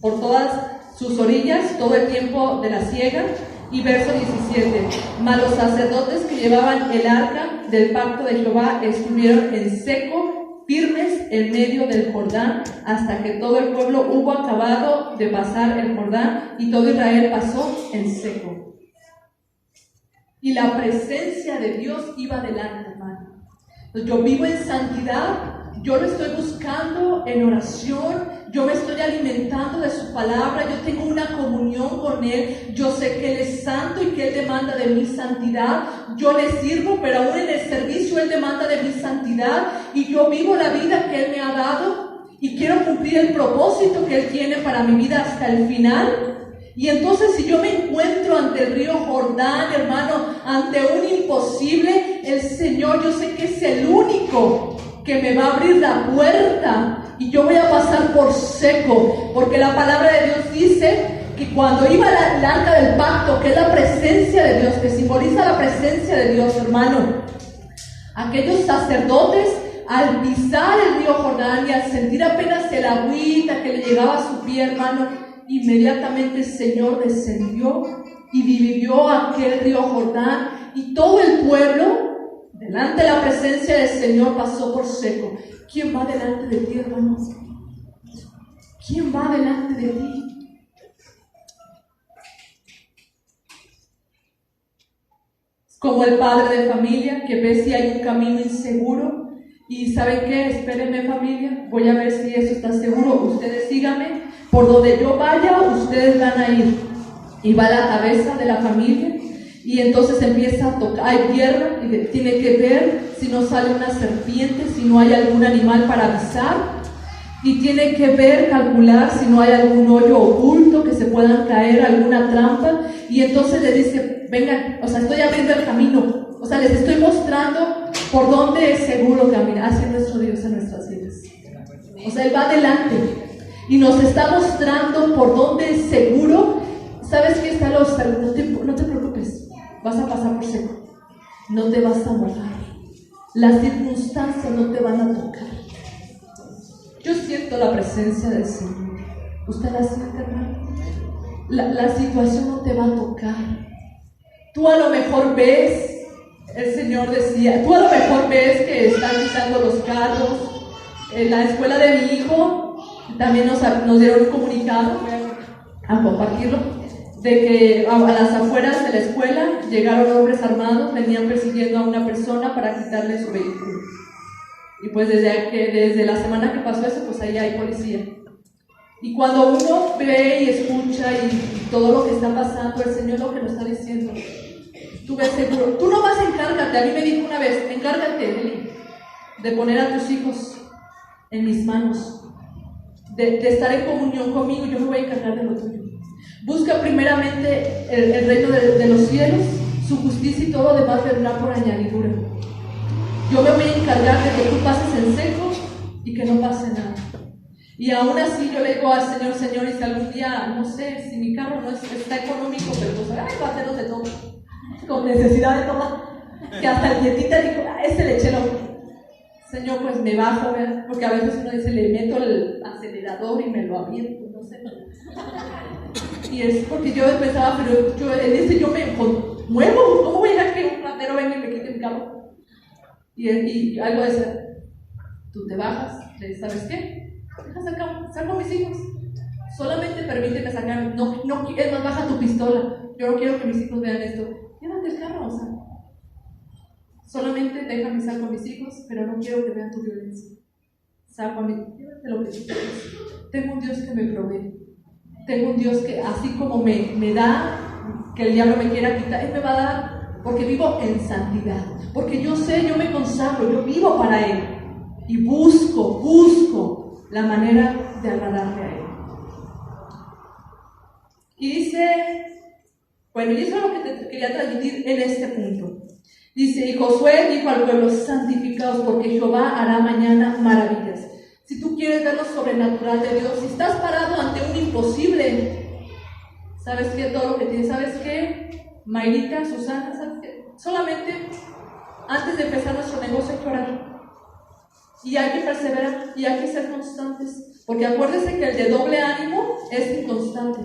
por todas sus orillas todo el tiempo de la siega. Y verso 17: mas los sacerdotes que llevaban el arca del pacto de Jehová estuvieron en seco, firmes en medio del Jordán, hasta que todo el pueblo hubo acabado de pasar el Jordán, y todo Israel pasó en seco. Y la presencia de Dios iba delante, hermano. Entonces, yo vivo en santidad, yo lo estoy buscando en oración, yo me estoy alimentando de su palabra, yo tengo una comunión con Él, yo sé que Él es santo y que Él demanda de mi santidad, yo le sirvo, pero aún en el servicio Él demanda de mi santidad, y yo vivo la vida que Él me ha dado, y quiero cumplir el propósito que Él tiene para mi vida hasta el final. Y entonces, si yo me encuentro ante el río Jordán, hermano, ante un imposible, el Señor, yo sé que es el único que me va a abrir la puerta, y yo voy a pasar por seco, porque la palabra de Dios dice que cuando iba el arca del pacto, que es la presencia de Dios, que simboliza la presencia de Dios, hermano, aquellos sacerdotes, al pisar el río Jordán y al sentir apenas el agüita que le llegaba a su pie, hermano, inmediatamente el Señor descendió y dividió aquel río Jordán, y todo el pueblo, delante de la presencia del Señor, pasó por seco. ¿Quién va delante de ti, hermano? ¿Quién va delante de ti? Como el padre de familia que ve si hay un camino inseguro y ¿saben qué? Espérenme, familia, voy a ver si eso está seguro. Ustedes síganme, por donde yo vaya ustedes van a ir. Y va a la cabeza de la familia y entonces empieza a tocar, hay tierra y tiene que ver si no sale una serpiente, si no hay algún animal para avisar, y tiene que ver, calcular si no hay algún hoyo oculto que se puedan caer, alguna trampa, y entonces le dice, vengan, o sea, estoy abriendo el camino, o sea, les estoy mostrando por dónde es seguro caminar. Así es nuestro Dios en nuestras vidas. O sea, Él va adelante y nos está mostrando por dónde es seguro. ¿Sabes qué está los? No te preocupes, vas a pasar por seco, no te vas a mojar, las circunstancias no te van a tocar. Yo siento la presencia del Señor. ¿Usted la siente, hermano? La situación no te va a tocar. Tú a lo mejor ves, el Señor decía, tú a lo mejor ves que están quitando los carros. En la escuela de mi hijo también nos dieron un comunicado, voy a compartirlo, de que a las afueras de la escuela llegaron hombres armados, venían persiguiendo a una persona para quitarle su vehículo. Y pues desde la semana que pasó eso, pues ahí hay policía. Y cuando uno ve y escucha y todo lo que está pasando, el Señor lo que nos está diciendo, tú ves seguro, tú nomás encárgate. A mí me dijo una vez, encárgate, Eli, de poner a tus hijos en mis manos, de estar en comunión conmigo. Yo me voy a encargar de lo tuyo. Busca primeramente el reino de los cielos, su justicia, y todo lo demás vendrá por añadidura. Yo me voy a encargar de que tú pases en seco y que no pase nada. Y aún así yo le digo al Señor, Señor, y si algún día, no sé, si mi carro no está económico, pero pues va a hacerlo de todo, con necesidad de todo, que hasta el dietita dijo, ese le eché lo. Señor, pues me bajo, ¿verdad? Porque a veces uno dice, le meto el acelerador y me lo aviento, no sé. Y es porque yo pensaba, pero yo me muevo, ¿cómo voy a dejar que un ratero venga y me quite mi carro? Y algo de eso, tú te bajas, ¿sabes qué? Saco a mis hijos, solamente permíteme sacar, no, es más, baja tu pistola, yo no quiero que mis hijos vean esto, llévate el carro, o sea, solamente déjame sacar a mis hijos, pero no quiero que vean tu violencia. Saco a mi, llévate lo que tú quieras. Tengo un Dios que me provee, tengo un Dios que así como me da, que el diablo me quiera quitar, Él me va a dar, porque vivo en santidad, porque yo sé, yo me consagro, yo vivo para Él y busco la manera de agradarle a Él. Y dice, bueno, y eso es lo que te quería transmitir en este punto. Dice, y Josué dijo al pueblo, santificaos, porque Jehová hará mañana maravillas. Si tú quieres ver lo sobrenatural de Dios, si estás parado ante un imposible, ¿sabes qué? Todo lo que tienes, ¿sabes qué? Mayrita, Susana, ¿sabes qué? Solamente antes de empezar nuestro negocio hay que orar. Y hay que perseverar y hay que ser constantes. Porque acuérdense que el de doble ánimo es inconstante.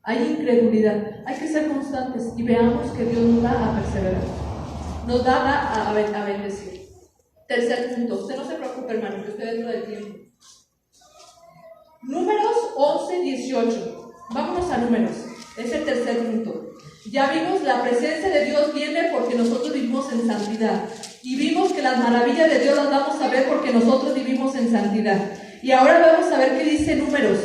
Hay incredulidad. Hay que ser constantes y veamos que Dios nos da a perseverar. Nos da a bendecir. Tercer punto. Usted no se preocupe, hermano, que usted dentro del tiempo. Números 11, 18. Vámonos a números. Es el tercer punto. Ya vimos, la presencia de Dios viene porque nosotros vivimos en santidad. Y vimos que las maravillas de Dios las vamos a ver porque nosotros vivimos en santidad. Y ahora vamos a ver qué dice Números.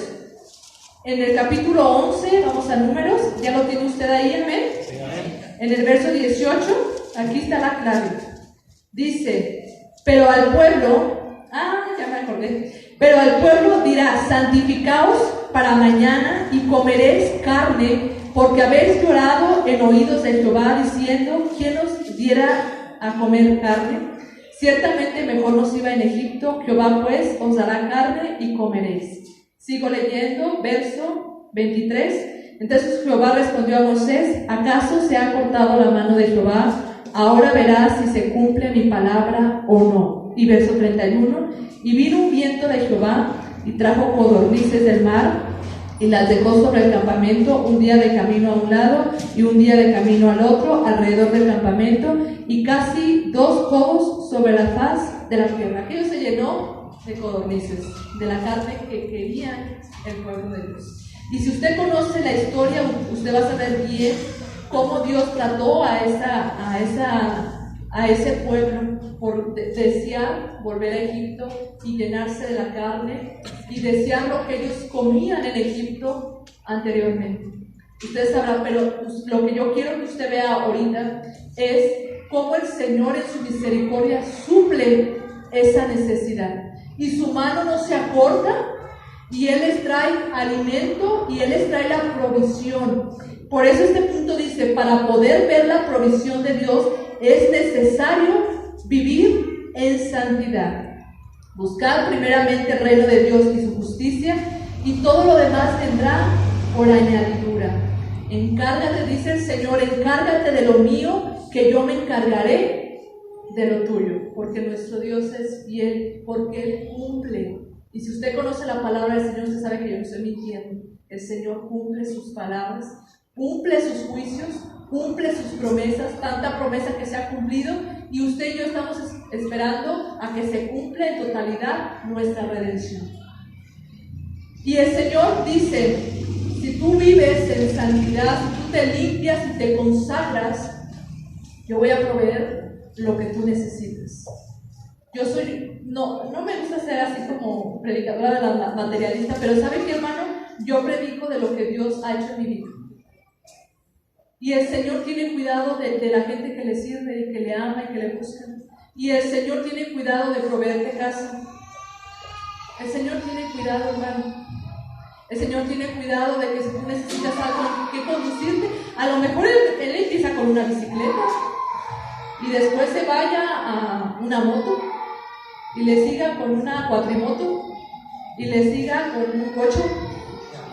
En el capítulo 11, vamos a Números. ¿Ya lo tiene usted ahí, amén? En el verso 18, aquí está la clave. Dice, pero al pueblo, ya me acordé. Pero al pueblo dirá, santificaos para mañana y comeréis carne, porque habéis llorado en oídos de Jehová, diciendo, ¿quién os diera a comer carne? Ciertamente mejor nos iba en Egipto, Jehová pues os dará carne y comeréis. Sigo leyendo, verso 23. Entonces Jehová respondió a Moisés: ¿acaso se ha cortado la mano de Jehová? Ahora verás si se cumple mi palabra o no. Y verso 31: y vino un viento de Jehová y trajo codornices del mar y las dejó sobre el campamento, un día de camino a un lado y un día de camino al otro, alrededor del campamento, y casi 2 codos sobre la faz de la tierra. Aquello se llenó de codornices, de la carne que quería el pueblo de Dios. Y si usted conoce la historia, usted va a saber bien cómo Dios trató a ese pueblo por desear volver a Egipto y llenarse de la carne y desear lo que ellos comían en Egipto anteriormente. Ustedes sabrán, pero lo que yo quiero que usted vea ahorita es cómo el Señor en su misericordia suple esa necesidad. Y su mano no se acorta, y Él les trae alimento y Él les trae la provisión. Por eso este punto dice: para poder ver la provisión de Dios es necesario vivir en santidad. Buscar primeramente el reino de Dios y su justicia, y todo lo demás vendrá por añadidura. Encárgate, dice el Señor, encárgate de lo mío, que yo me encargaré de lo tuyo. Porque nuestro Dios es fiel, porque Él cumple. Y si usted conoce la palabra del Señor, usted sabe que yo no estoy mintiendo. El Señor cumple sus palabras, cumple sus juicios, cumple sus promesas, tanta promesa que se ha cumplido, y usted y yo estamos esperando a que se cumpla en totalidad nuestra redención. Y el Señor dice: si tú vives en santidad, si tú te limpias y te consagras, yo voy a proveer lo que tú necesites. No me gusta ser así como predicadora de la materialista, pero ¿sabe qué, hermano? Yo predico de lo que Dios ha hecho en mi vida. Y el Señor tiene cuidado de la gente que le sirve y que le ama y que le busca. Y el Señor tiene cuidado de proveerte casa. El Señor tiene cuidado, hermano. El Señor tiene cuidado de que si tú necesitas algo que conducirte, a lo mejor él empieza con una bicicleta y después se vaya a una moto y le siga con una cuatrimoto y le siga con un coche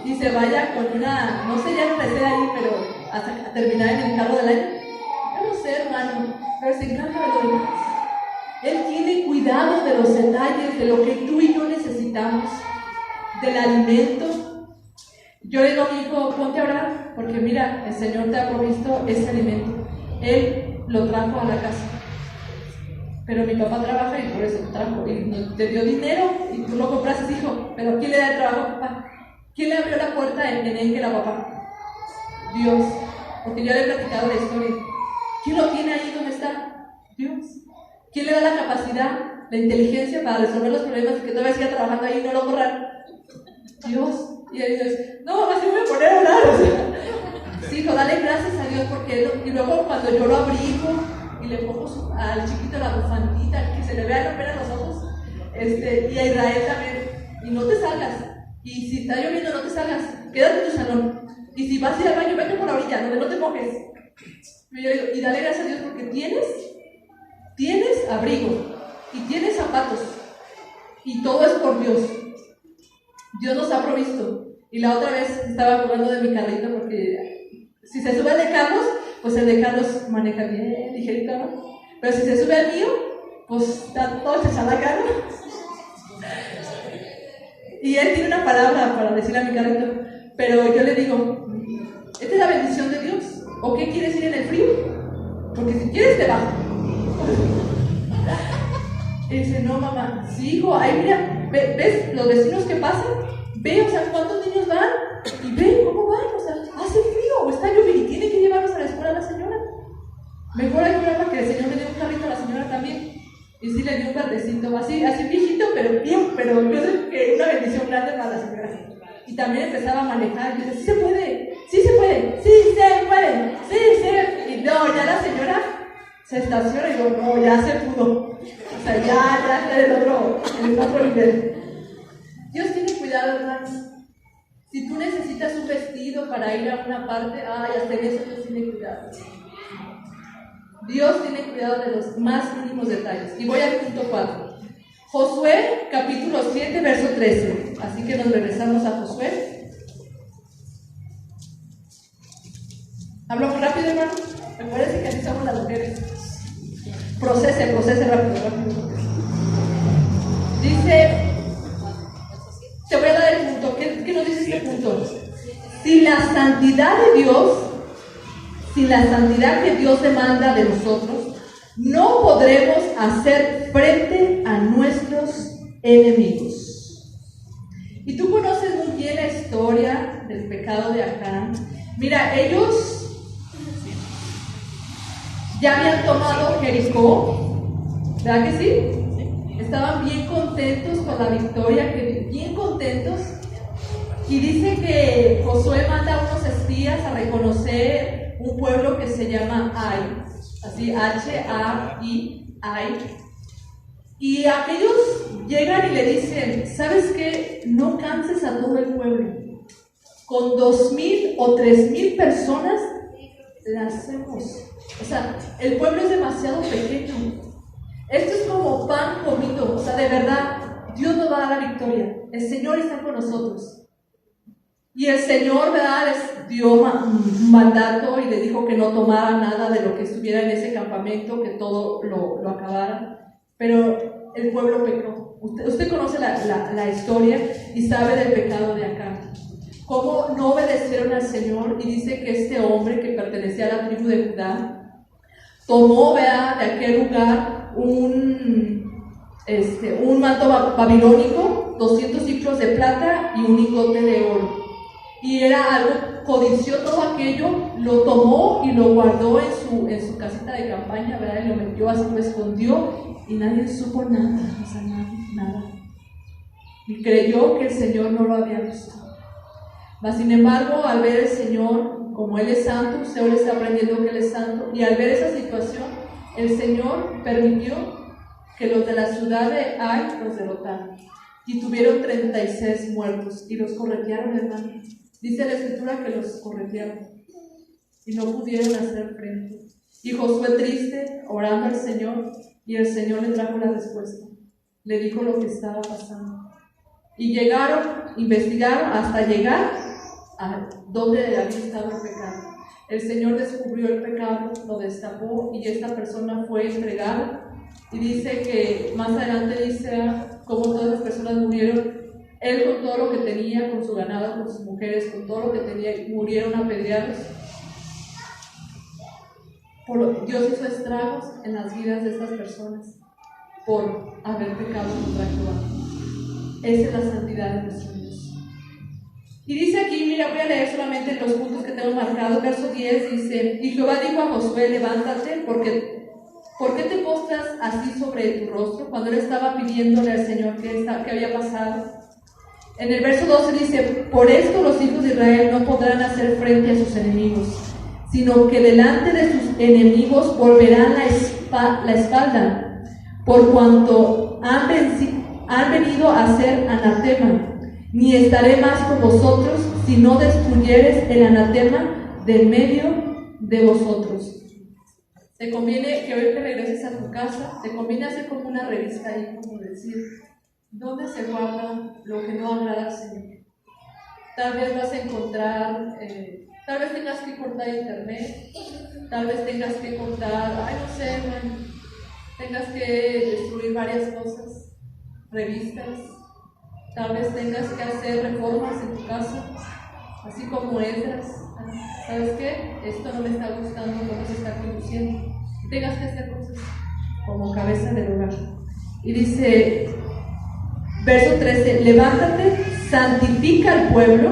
y se vaya con una, no sé ya no sé ahí, pero hasta terminar en el carro del año. Yo no sé, hermano, pero se encarga de lo demás. Él tiene cuidado de los detalles, de lo que tú y yo necesitamos, del alimento. Yo le digo a mi hijo: ponte a orar, porque mira, el Señor te ha provisto ese alimento. Él lo trajo a la casa. Pero mi papá trabaja y por eso lo trajo. Y te dio dinero y tú lo compraste, hijo. Pero ¿quién le da el trabajo a papá? ¿Quién le abrió la puerta en que era papá? Dios. Porque yo le he platicado la historia. ¿Quién lo tiene ahí donde está? Dios. ¿Quién le da la capacidad, la inteligencia para resolver los problemas y que todavía siga trabajando ahí y no lo corran? Dios. Y él dice: no, así me voy a poner a orar. O sea, sí, hijo, dale gracias a Dios porque y luego cuando yo lo abrigo y le pongo al chiquito la bufandita, que se le vean apenas los ojos, y a Israel también, y no te salgas, y si está lloviendo no te salgas, quédate en tu salón, y si vas a ir al baño, vete por la orilla, donde no te mojes. Y yo digo: y dale gracias a Dios porque tienes abrigo, y tienes zapatos, y todo es por Dios. Dios nos ha provisto. Y la otra vez estaba jugando de mi carrito, porque si se sube el de Carlos, pues el de Carlos maneja bien, ligerito, ¿no? Pero si se sube el mío, pues está todo chachalacano. Y él tiene una palabra para decirle a mi carrito, pero yo le digo: esta es la bendición de Dios. ¿O qué quieres ir en el frío? Porque si quieres te bajo. Y dice: no, mamá. Sí, hijo, ahí mira, ¿ves los vecinos que pasan? Ve, o sea, cuántos niños van y ve cómo van, o sea, hace frío o está lloviendo y tiene que llevarlos a la escuela a la señora. Mejor hay que ver para que el Señor le dé un carrito a la señora también. Y sí le dio un verdecito, así viejito, pero bien, pero yo sé que una bendición grande para la señora. Y también empezaba a manejar, y dice: sí se puede, sí se puede, sí se puede, sí se. Y no, ya la señora se estaciona y digo: no, ya se pudo. O sea, ya está en el otro nivel. Dios tiene cuidado, hermanos. Si tú necesitas un vestido para ir a una parte, hasta en eso Dios tiene cuidado. Dios tiene cuidado de los más mínimos detalles. Y voy al punto 4. Josué, capítulo 7, verso 13. Así que nos regresamos a Josué. ¿Hablo muy rápido, hermano? Me parece que así somos las mujeres. Procese rápido. Dice, te voy a dar el punto. ¿Qué nos dice este punto? Sin la santidad de Dios, sin la santidad que Dios demanda de nosotros, no podremos hacer frente a nuestros enemigos. Y tú conoces muy bien la historia del pecado de Acán. Mira, ellos ya habían tomado Jericó, ¿verdad que sí? Estaban bien contentos con la victoria, bien contentos. Y dice que Josué manda a unos espías a reconocer un pueblo que se llama Ai, así H-A-I, Ai. Y aquellos llegan y le dicen, ¿sabes qué? No canses a todo el pueblo. Con 2,000 o 3,000 personas la hacemos. O sea, el pueblo es demasiado pequeño. Esto es como pan comido. O sea, de verdad, Dios nos va a dar la victoria. El Señor está con nosotros. Y el Señor, ¿verdad?, les dio mandato y le dijo que no tomara nada de lo que estuviera en ese campamento, que todo lo acabaran. Pero el pueblo pecó. Usted conoce la historia y sabe del pecado de Acán. Cómo no obedecieron al Señor, y dice que este hombre que pertenecía a la tribu de Judá tomó, ¿verdad?, de aquel lugar un manto babilónico, 200 ciclos de plata y un lingote de oro. Y era algo, codició todo aquello, lo tomó y lo guardó en su casita de campaña, ¿verdad? Y lo metió así, lo escondió y nadie supo nada, o sea, nada. Y creyó que el Señor no lo había visto. Mas, sin embargo, al ver el Señor, como Él es santo, usted ahora está aprendiendo que Él es santo, y al ver esa situación, el Señor permitió que los de la ciudad de Ai los derrotaran. Y tuvieron 36 muertos, y los corretearon, hermano. Dice la Escritura que los corretearon, y no pudieron hacer frente. Y Josué triste, orando al Señor, y el Señor le trajo la respuesta. Le dijo lo que estaba pasando. Y llegaron, investigaron hasta llegar a donde había estado el pecado. El Señor descubrió el pecado, lo destapó y esta persona fue entregada. Y dice que más adelante dice cómo todas las personas murieron. Él con todo lo que tenía, con su ganado, con sus mujeres, con todo lo que tenía, murieron apedreados. Dios hizo estragos en las vidas de estas personas por haber pecado contra Jehová. Esa es la santidad de nuestro Dios. Y dice aquí, mira, voy a leer solamente los puntos que tengo marcados. Verso 10 dice, y Jehová dijo a Josué, levántate, ¿por qué te postras así sobre tu rostro? Cuando él estaba pidiéndole al Señor qué había pasado. En el verso 12 dice, por esto los hijos de Israel no podrán hacer frente a sus enemigos, sino que delante de sus enemigos volverán la espalda, por cuanto han venido a ser anatema. Ni estaré más con vosotros, si no destruyeres el anatema del medio de vosotros. Te conviene que hoy que regreses a tu casa, te conviene hacer como una revista ahí, como decir, ¿dónde se guarda lo que no agrada al Señor? Tal vez vas a encontrar, tal vez tengas que cortar internet, tal vez tengas que cortar, no sé, tengas que destruir varias cosas, revistas, tal vez tengas que hacer reformas en tu casa, así como Esdras. ¿Sabes qué? Esto no me está gustando, no se está conduciendo. Y tengas que hacer cosas como cabeza del hogar. Y dice, verso 13, levántate, santifica al pueblo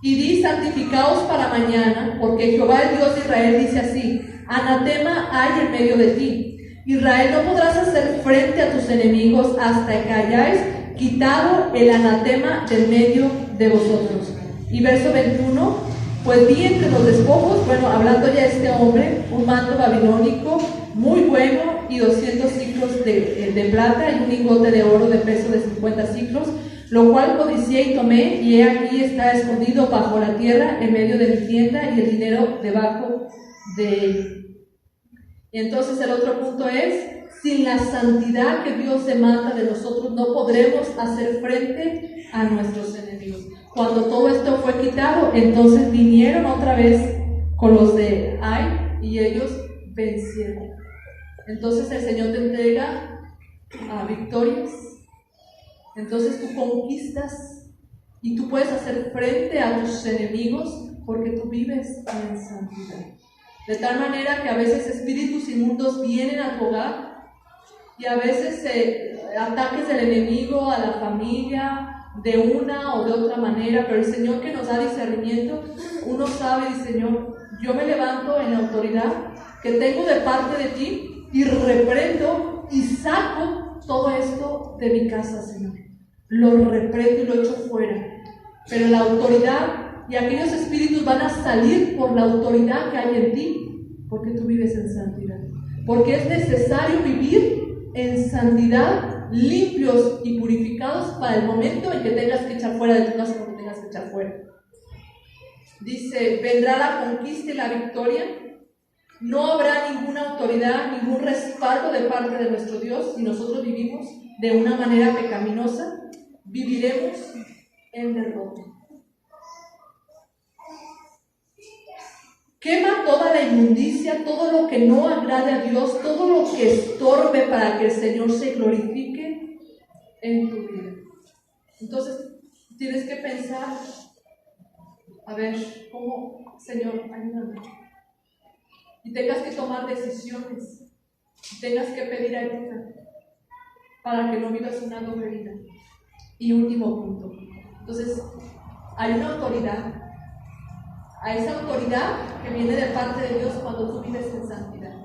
y di, santificaos para mañana, porque Jehová el Dios de Israel dice así, anatema hay en medio de ti. Israel, no podrás hacer frente a tus enemigos hasta que hayáis quitado el anatema del medio de vosotros. Y verso 21, pues vi entre los despojos, bueno, hablando ya de este hombre, un manto babilónico muy bueno y 200 ciclos de plata y un lingote de oro de peso de 50 ciclos, lo cual codicié y tomé, y he aquí está escondido bajo la tierra en medio de mi tienda y el dinero debajo de él. Y entonces el otro punto es, sin la santidad que Dios demanda de nosotros, no podremos hacer frente a nuestros enemigos. Cuando todo esto fue quitado, entonces vinieron otra vez con los de Ai y ellos vencieron. Entonces el Señor te entrega a victorias. Entonces tú conquistas y tú puedes hacer frente a tus enemigos porque tú vives en santidad. De tal manera que a veces espíritus inmundos vienen a tu hogar y a veces ataques del enemigo a la familia de una o de otra manera, pero el Señor que nos da discernimiento, uno sabe, dice: Señor, yo me levanto en la autoridad que tengo de parte de ti y reprendo y saco todo esto de mi casa, Señor. Lo reprendo y lo echo fuera. Pero la autoridad y aquellos espíritus van a salir por la autoridad que hay en ti, porque tú vives en santidad. Porque es necesario vivir en santidad, limpios y purificados para el momento en que tengas que echar fuera de tu casa lo que tengas que echar fuera. Dice: vendrá la conquista y la victoria. No habrá ninguna autoridad, ningún respaldo de parte de nuestro Dios si nosotros vivimos de una manera pecaminosa. Viviremos en derrota. Quema toda la inmundicia, todo lo que no agrade a Dios, todo lo que estorbe para que el Señor se glorifique en tu vida. Entonces, tienes que pensar, a ver, ¿cómo, Señor, ayúdame? Y tengas que tomar decisiones, tengas que pedir ayuda para que no vivas una doble vida. Y último punto. Entonces, hay una autoridad. A esa autoridad que viene de parte de Dios cuando tú vives en santidad.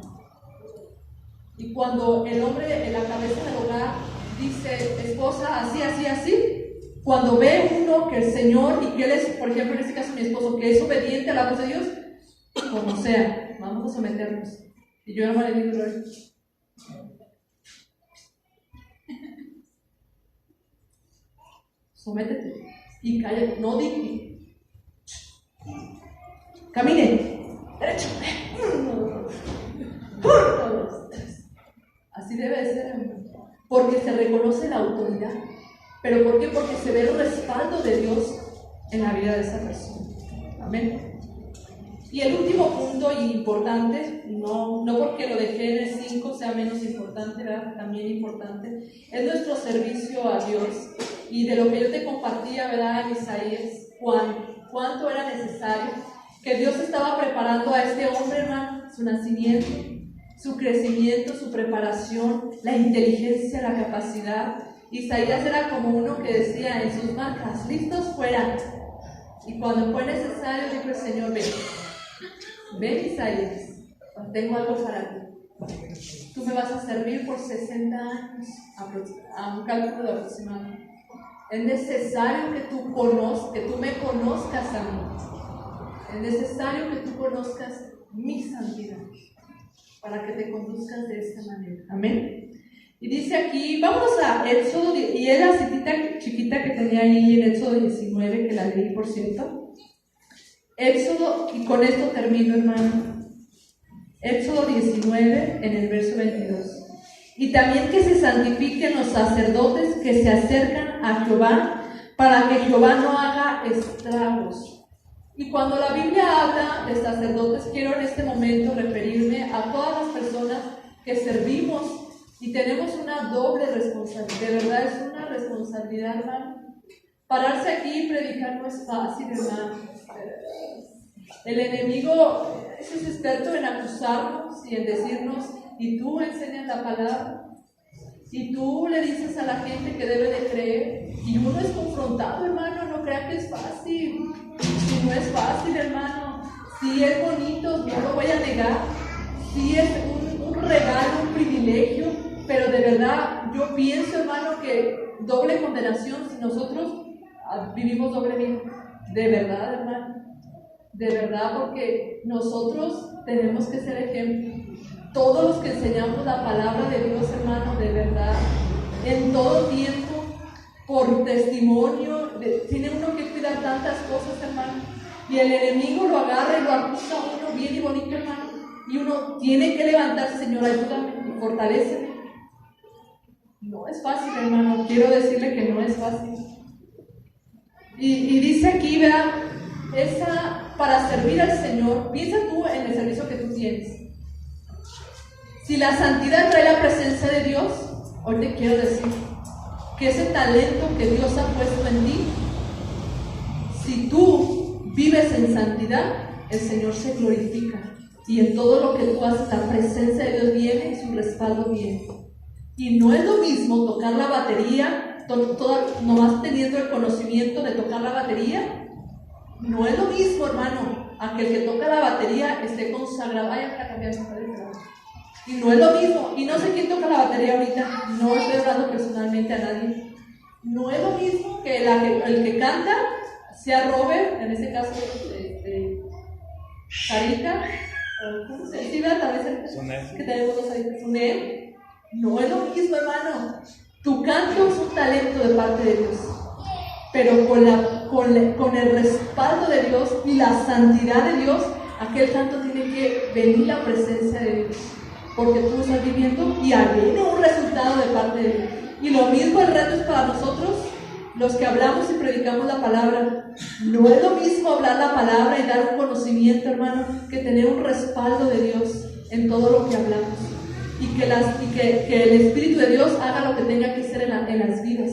Y cuando el hombre en la cabeza del hogar dice: esposa, así, así, así, cuando ve uno que el Señor, y que él es, por ejemplo, en este caso mi esposo, que es obediente a la voz de Dios, como sea, vamos a someternos. Y yo, hermano, le digo: sométete y cállate, no digas. Camine, derecho. Así debe de ser, porque se reconoce la autoridad. ¿Pero por qué? Porque se ve el respaldo de Dios en la vida de esa persona. Amén. Y el último punto importante, no porque lo dejé en el 5 sea menos importante, ¿verdad? También importante, es nuestro servicio a Dios. Y de lo que yo te compartía, ¿verdad? En Isaías, cuánto era necesario, que Dios estaba preparando a este hombre, hermano, su nacimiento, su crecimiento, su preparación, la inteligencia, la capacidad. Isaías era como uno que decía en sus marcas: listos, fuera. Y cuando fue necesario, dijo el Señor: ven Isaías, tengo algo para ti. Tú me vas a servir por 60 años, a un cálculo de aproximado. Es necesario que tú me conozcas a mí. Es necesario que tú conozcas mi santidad para que te conduzcas de esta manera. Amén. Y dice aquí, vamos a Éxodo, y es la citita chiquita que tenía ahí en Éxodo 19, que la leí, por cierto. Éxodo, y con esto termino, hermano. Éxodo 19, en el verso 22. Y también que se santifiquen los sacerdotes que se acercan a Jehová, para que Jehová no haga estragos. Y cuando la Biblia habla de sacerdotes, quiero en este momento referirme a todas las personas que servimos y tenemos una doble responsabilidad. De verdad es una responsabilidad, hermano. Pararse aquí y predicar no es fácil, hermano. El enemigo es experto en acusarnos y en decirnos: y tú enseñas la palabra, y tú le dices a la gente que debe de creer, y uno es confrontado, hermano. No crean que es fácil. Si no es fácil, hermano. Sí es bonito, no lo voy a negar. Sí es un regalo, un privilegio, pero de verdad yo pienso, hermano, que doble condenación si nosotros vivimos doble vida. De verdad, hermano. De verdad, porque nosotros tenemos que ser ejemplo. Todos los que enseñamos la palabra de Dios, hermano, de verdad, en todo tiempo, por testimonio, tiene uno que cuidar tantas cosas, hermano. Y el enemigo lo agarra y lo acusa a uno bien y bonito, hermano. Y uno tiene que levantarse: Señor, ayúdame y fortaléceme. No es fácil, hermano. Quiero decirle que no es fácil. Y dice aquí, ¿verdad? Para servir al Señor, piensa tú en el servicio que tú tienes. Si la santidad trae la presencia de Dios, hoy te quiero decir que ese talento que Dios ha puesto en ti, si tú vives en santidad, el Señor se glorifica. Y en todo lo que tú haces, la presencia de Dios viene y su respaldo viene. Y no es lo mismo tocar la batería, nomás teniendo el conocimiento de tocar la batería. No es lo mismo, hermano, aquel que toca la batería esté consagrado. Ay, para cambiar esa batería. Y no es lo mismo. Y no sé quién toca la batería ahorita. No estoy hablando personalmente a nadie. No es lo mismo que el que canta, sea Robert, en este caso, Sarita, ¿cómo se dice? Tal vez que tenemos dos ahí, Sunel. No es lo mismo, hermano. Tu canto es un talento de parte de Dios, pero con el respaldo de Dios y la santidad de Dios, aquel canto tiene que venir la presencia de Dios, porque tú estás viviendo y viene un resultado de parte de Dios. Y lo mismo el reto es para nosotros, los que hablamos y predicamos la palabra. No es lo mismo hablar la palabra y dar un conocimiento, hermano, que tener un respaldo de Dios en todo lo que hablamos. Y que el Espíritu de Dios haga lo que tenga que hacer en las vidas.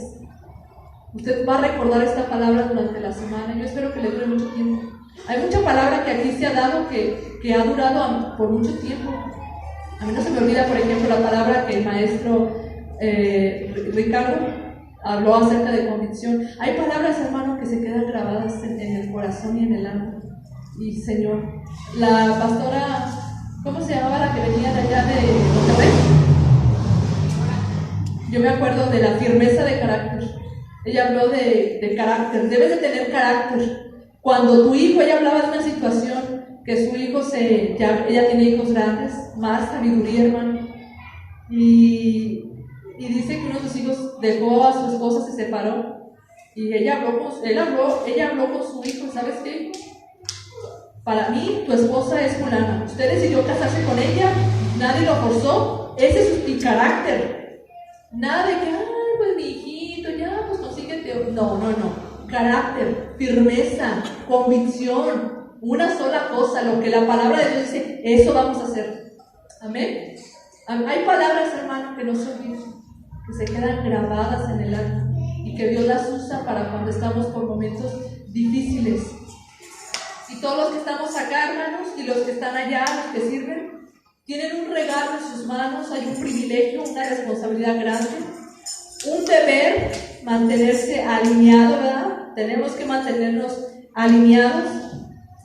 Usted va a recordar esta palabra durante la semana. Yo espero que le dure mucho tiempo. Hay mucha palabra que aquí se ha dado que ha durado por mucho tiempo. A mí no se me olvida, por ejemplo, la palabra que el maestro Ricardo habló acerca de convicción. Hay palabras, hermano, que se quedan grabadas en el corazón y en el alma. Y Señor, la pastora, ¿cómo se llamaba la que venía de allá de Monterrey? Yo me acuerdo de la firmeza de carácter. Ella habló de carácter. Debes de tener carácter. Cuando tu hijo, ella hablaba de una situación que su hijo ella tiene hijos grandes, más sabiduría, hermano. Y dice que uno de sus hijos dejó a su esposa, se separó. Y ella habló con su hijo. ¿Sabes qué? Para mí, tu esposa es fulana. Usted decidió casarse con ella, nadie lo forzó. Ese es mi carácter. Nada de que, ay, pues mi hijito, ya, pues consíguete. No. Carácter, firmeza, convicción. Una sola cosa, lo que la palabra de Dios dice, eso vamos a hacer. Amén. Hay palabras, hermano, que no se olvidan, que se quedan grabadas en el alma y que Dios las usa para cuando estamos por momentos difíciles. Y todos los que estamos acá, hermanos, y los que están allá, los que sirven, tienen un regalo en sus manos. Hay un privilegio, una responsabilidad grande, un deber, mantenerse alineado, ¿verdad? Tenemos que mantenernos alineados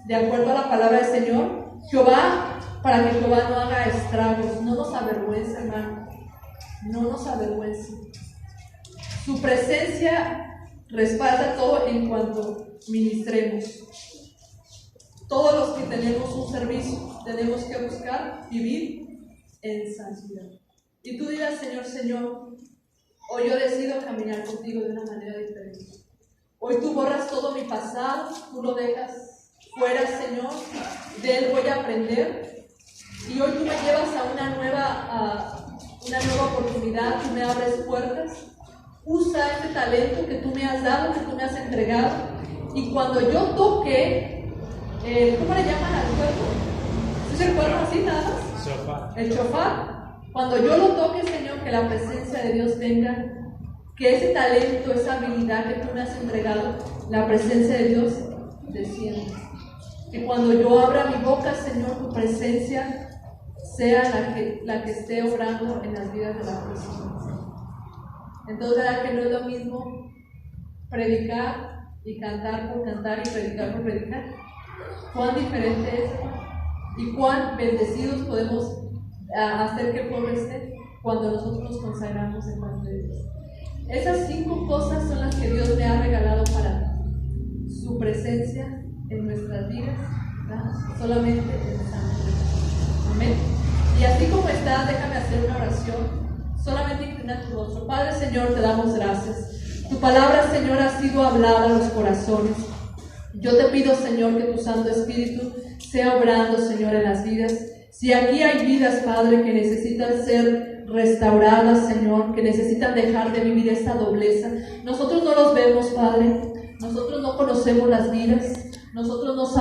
de acuerdo a la palabra del Señor. Para que Jehová no haga estragos. No nos avergüence, hermano. No nos avergüence. Su presencia respalda todo en cuanto ministremos. Todos los que tenemos un servicio tenemos que buscar vivir en santidad. Y tú dirás, Señor, hoy yo decido caminar contigo de una manera diferente. Hoy tú borras todo mi pasado, tú lo dejas fuera, Señor. De él voy a aprender. Y hoy tú me llevas a una nueva oportunidad, tú me abres puertas. Usa este talento que tú me has dado, que tú me has entregado. Y cuando yo toque, ¿cómo le llaman al cuerpo? ¿Es el cuerpo así nada más? Shofar. El shofar. Cuando yo lo toque, Señor, que la presencia de Dios venga, que ese talento, esa habilidad que tú me has entregado, la presencia de Dios descienda. Que cuando yo abra mi boca, Señor, tu presencia sea la que esté obrando en las vidas de las personas. Entonces, ¿verdad que no es lo mismo predicar y cantar por cantar y predicar por predicar? ¿Cuán diferente es? ¿Y cuán bendecidos podemos hacer que el pueblo esté cuando nosotros nos consagramos en manos de Dios? Esas 5 cosas son las que Dios me ha regalado para su presencia en nuestras vidas, ¿verdad? Solamente en esa manera. Amén. Y así como estás, déjame hacer una oración. Solamente inclina tu rostro. Padre, Señor, te damos gracias. Tu palabra, Señor, ha sido hablada a los corazones. Yo te pido, Señor, que tu Santo Espíritu sea obrando, Señor, en las vidas. Si aquí hay vidas, Padre, que necesitan ser restauradas, Señor, que necesitan dejar de vivir esta dobleza, nosotros no los vemos, Padre, nosotros no conocemos las vidas, nosotros no sabemos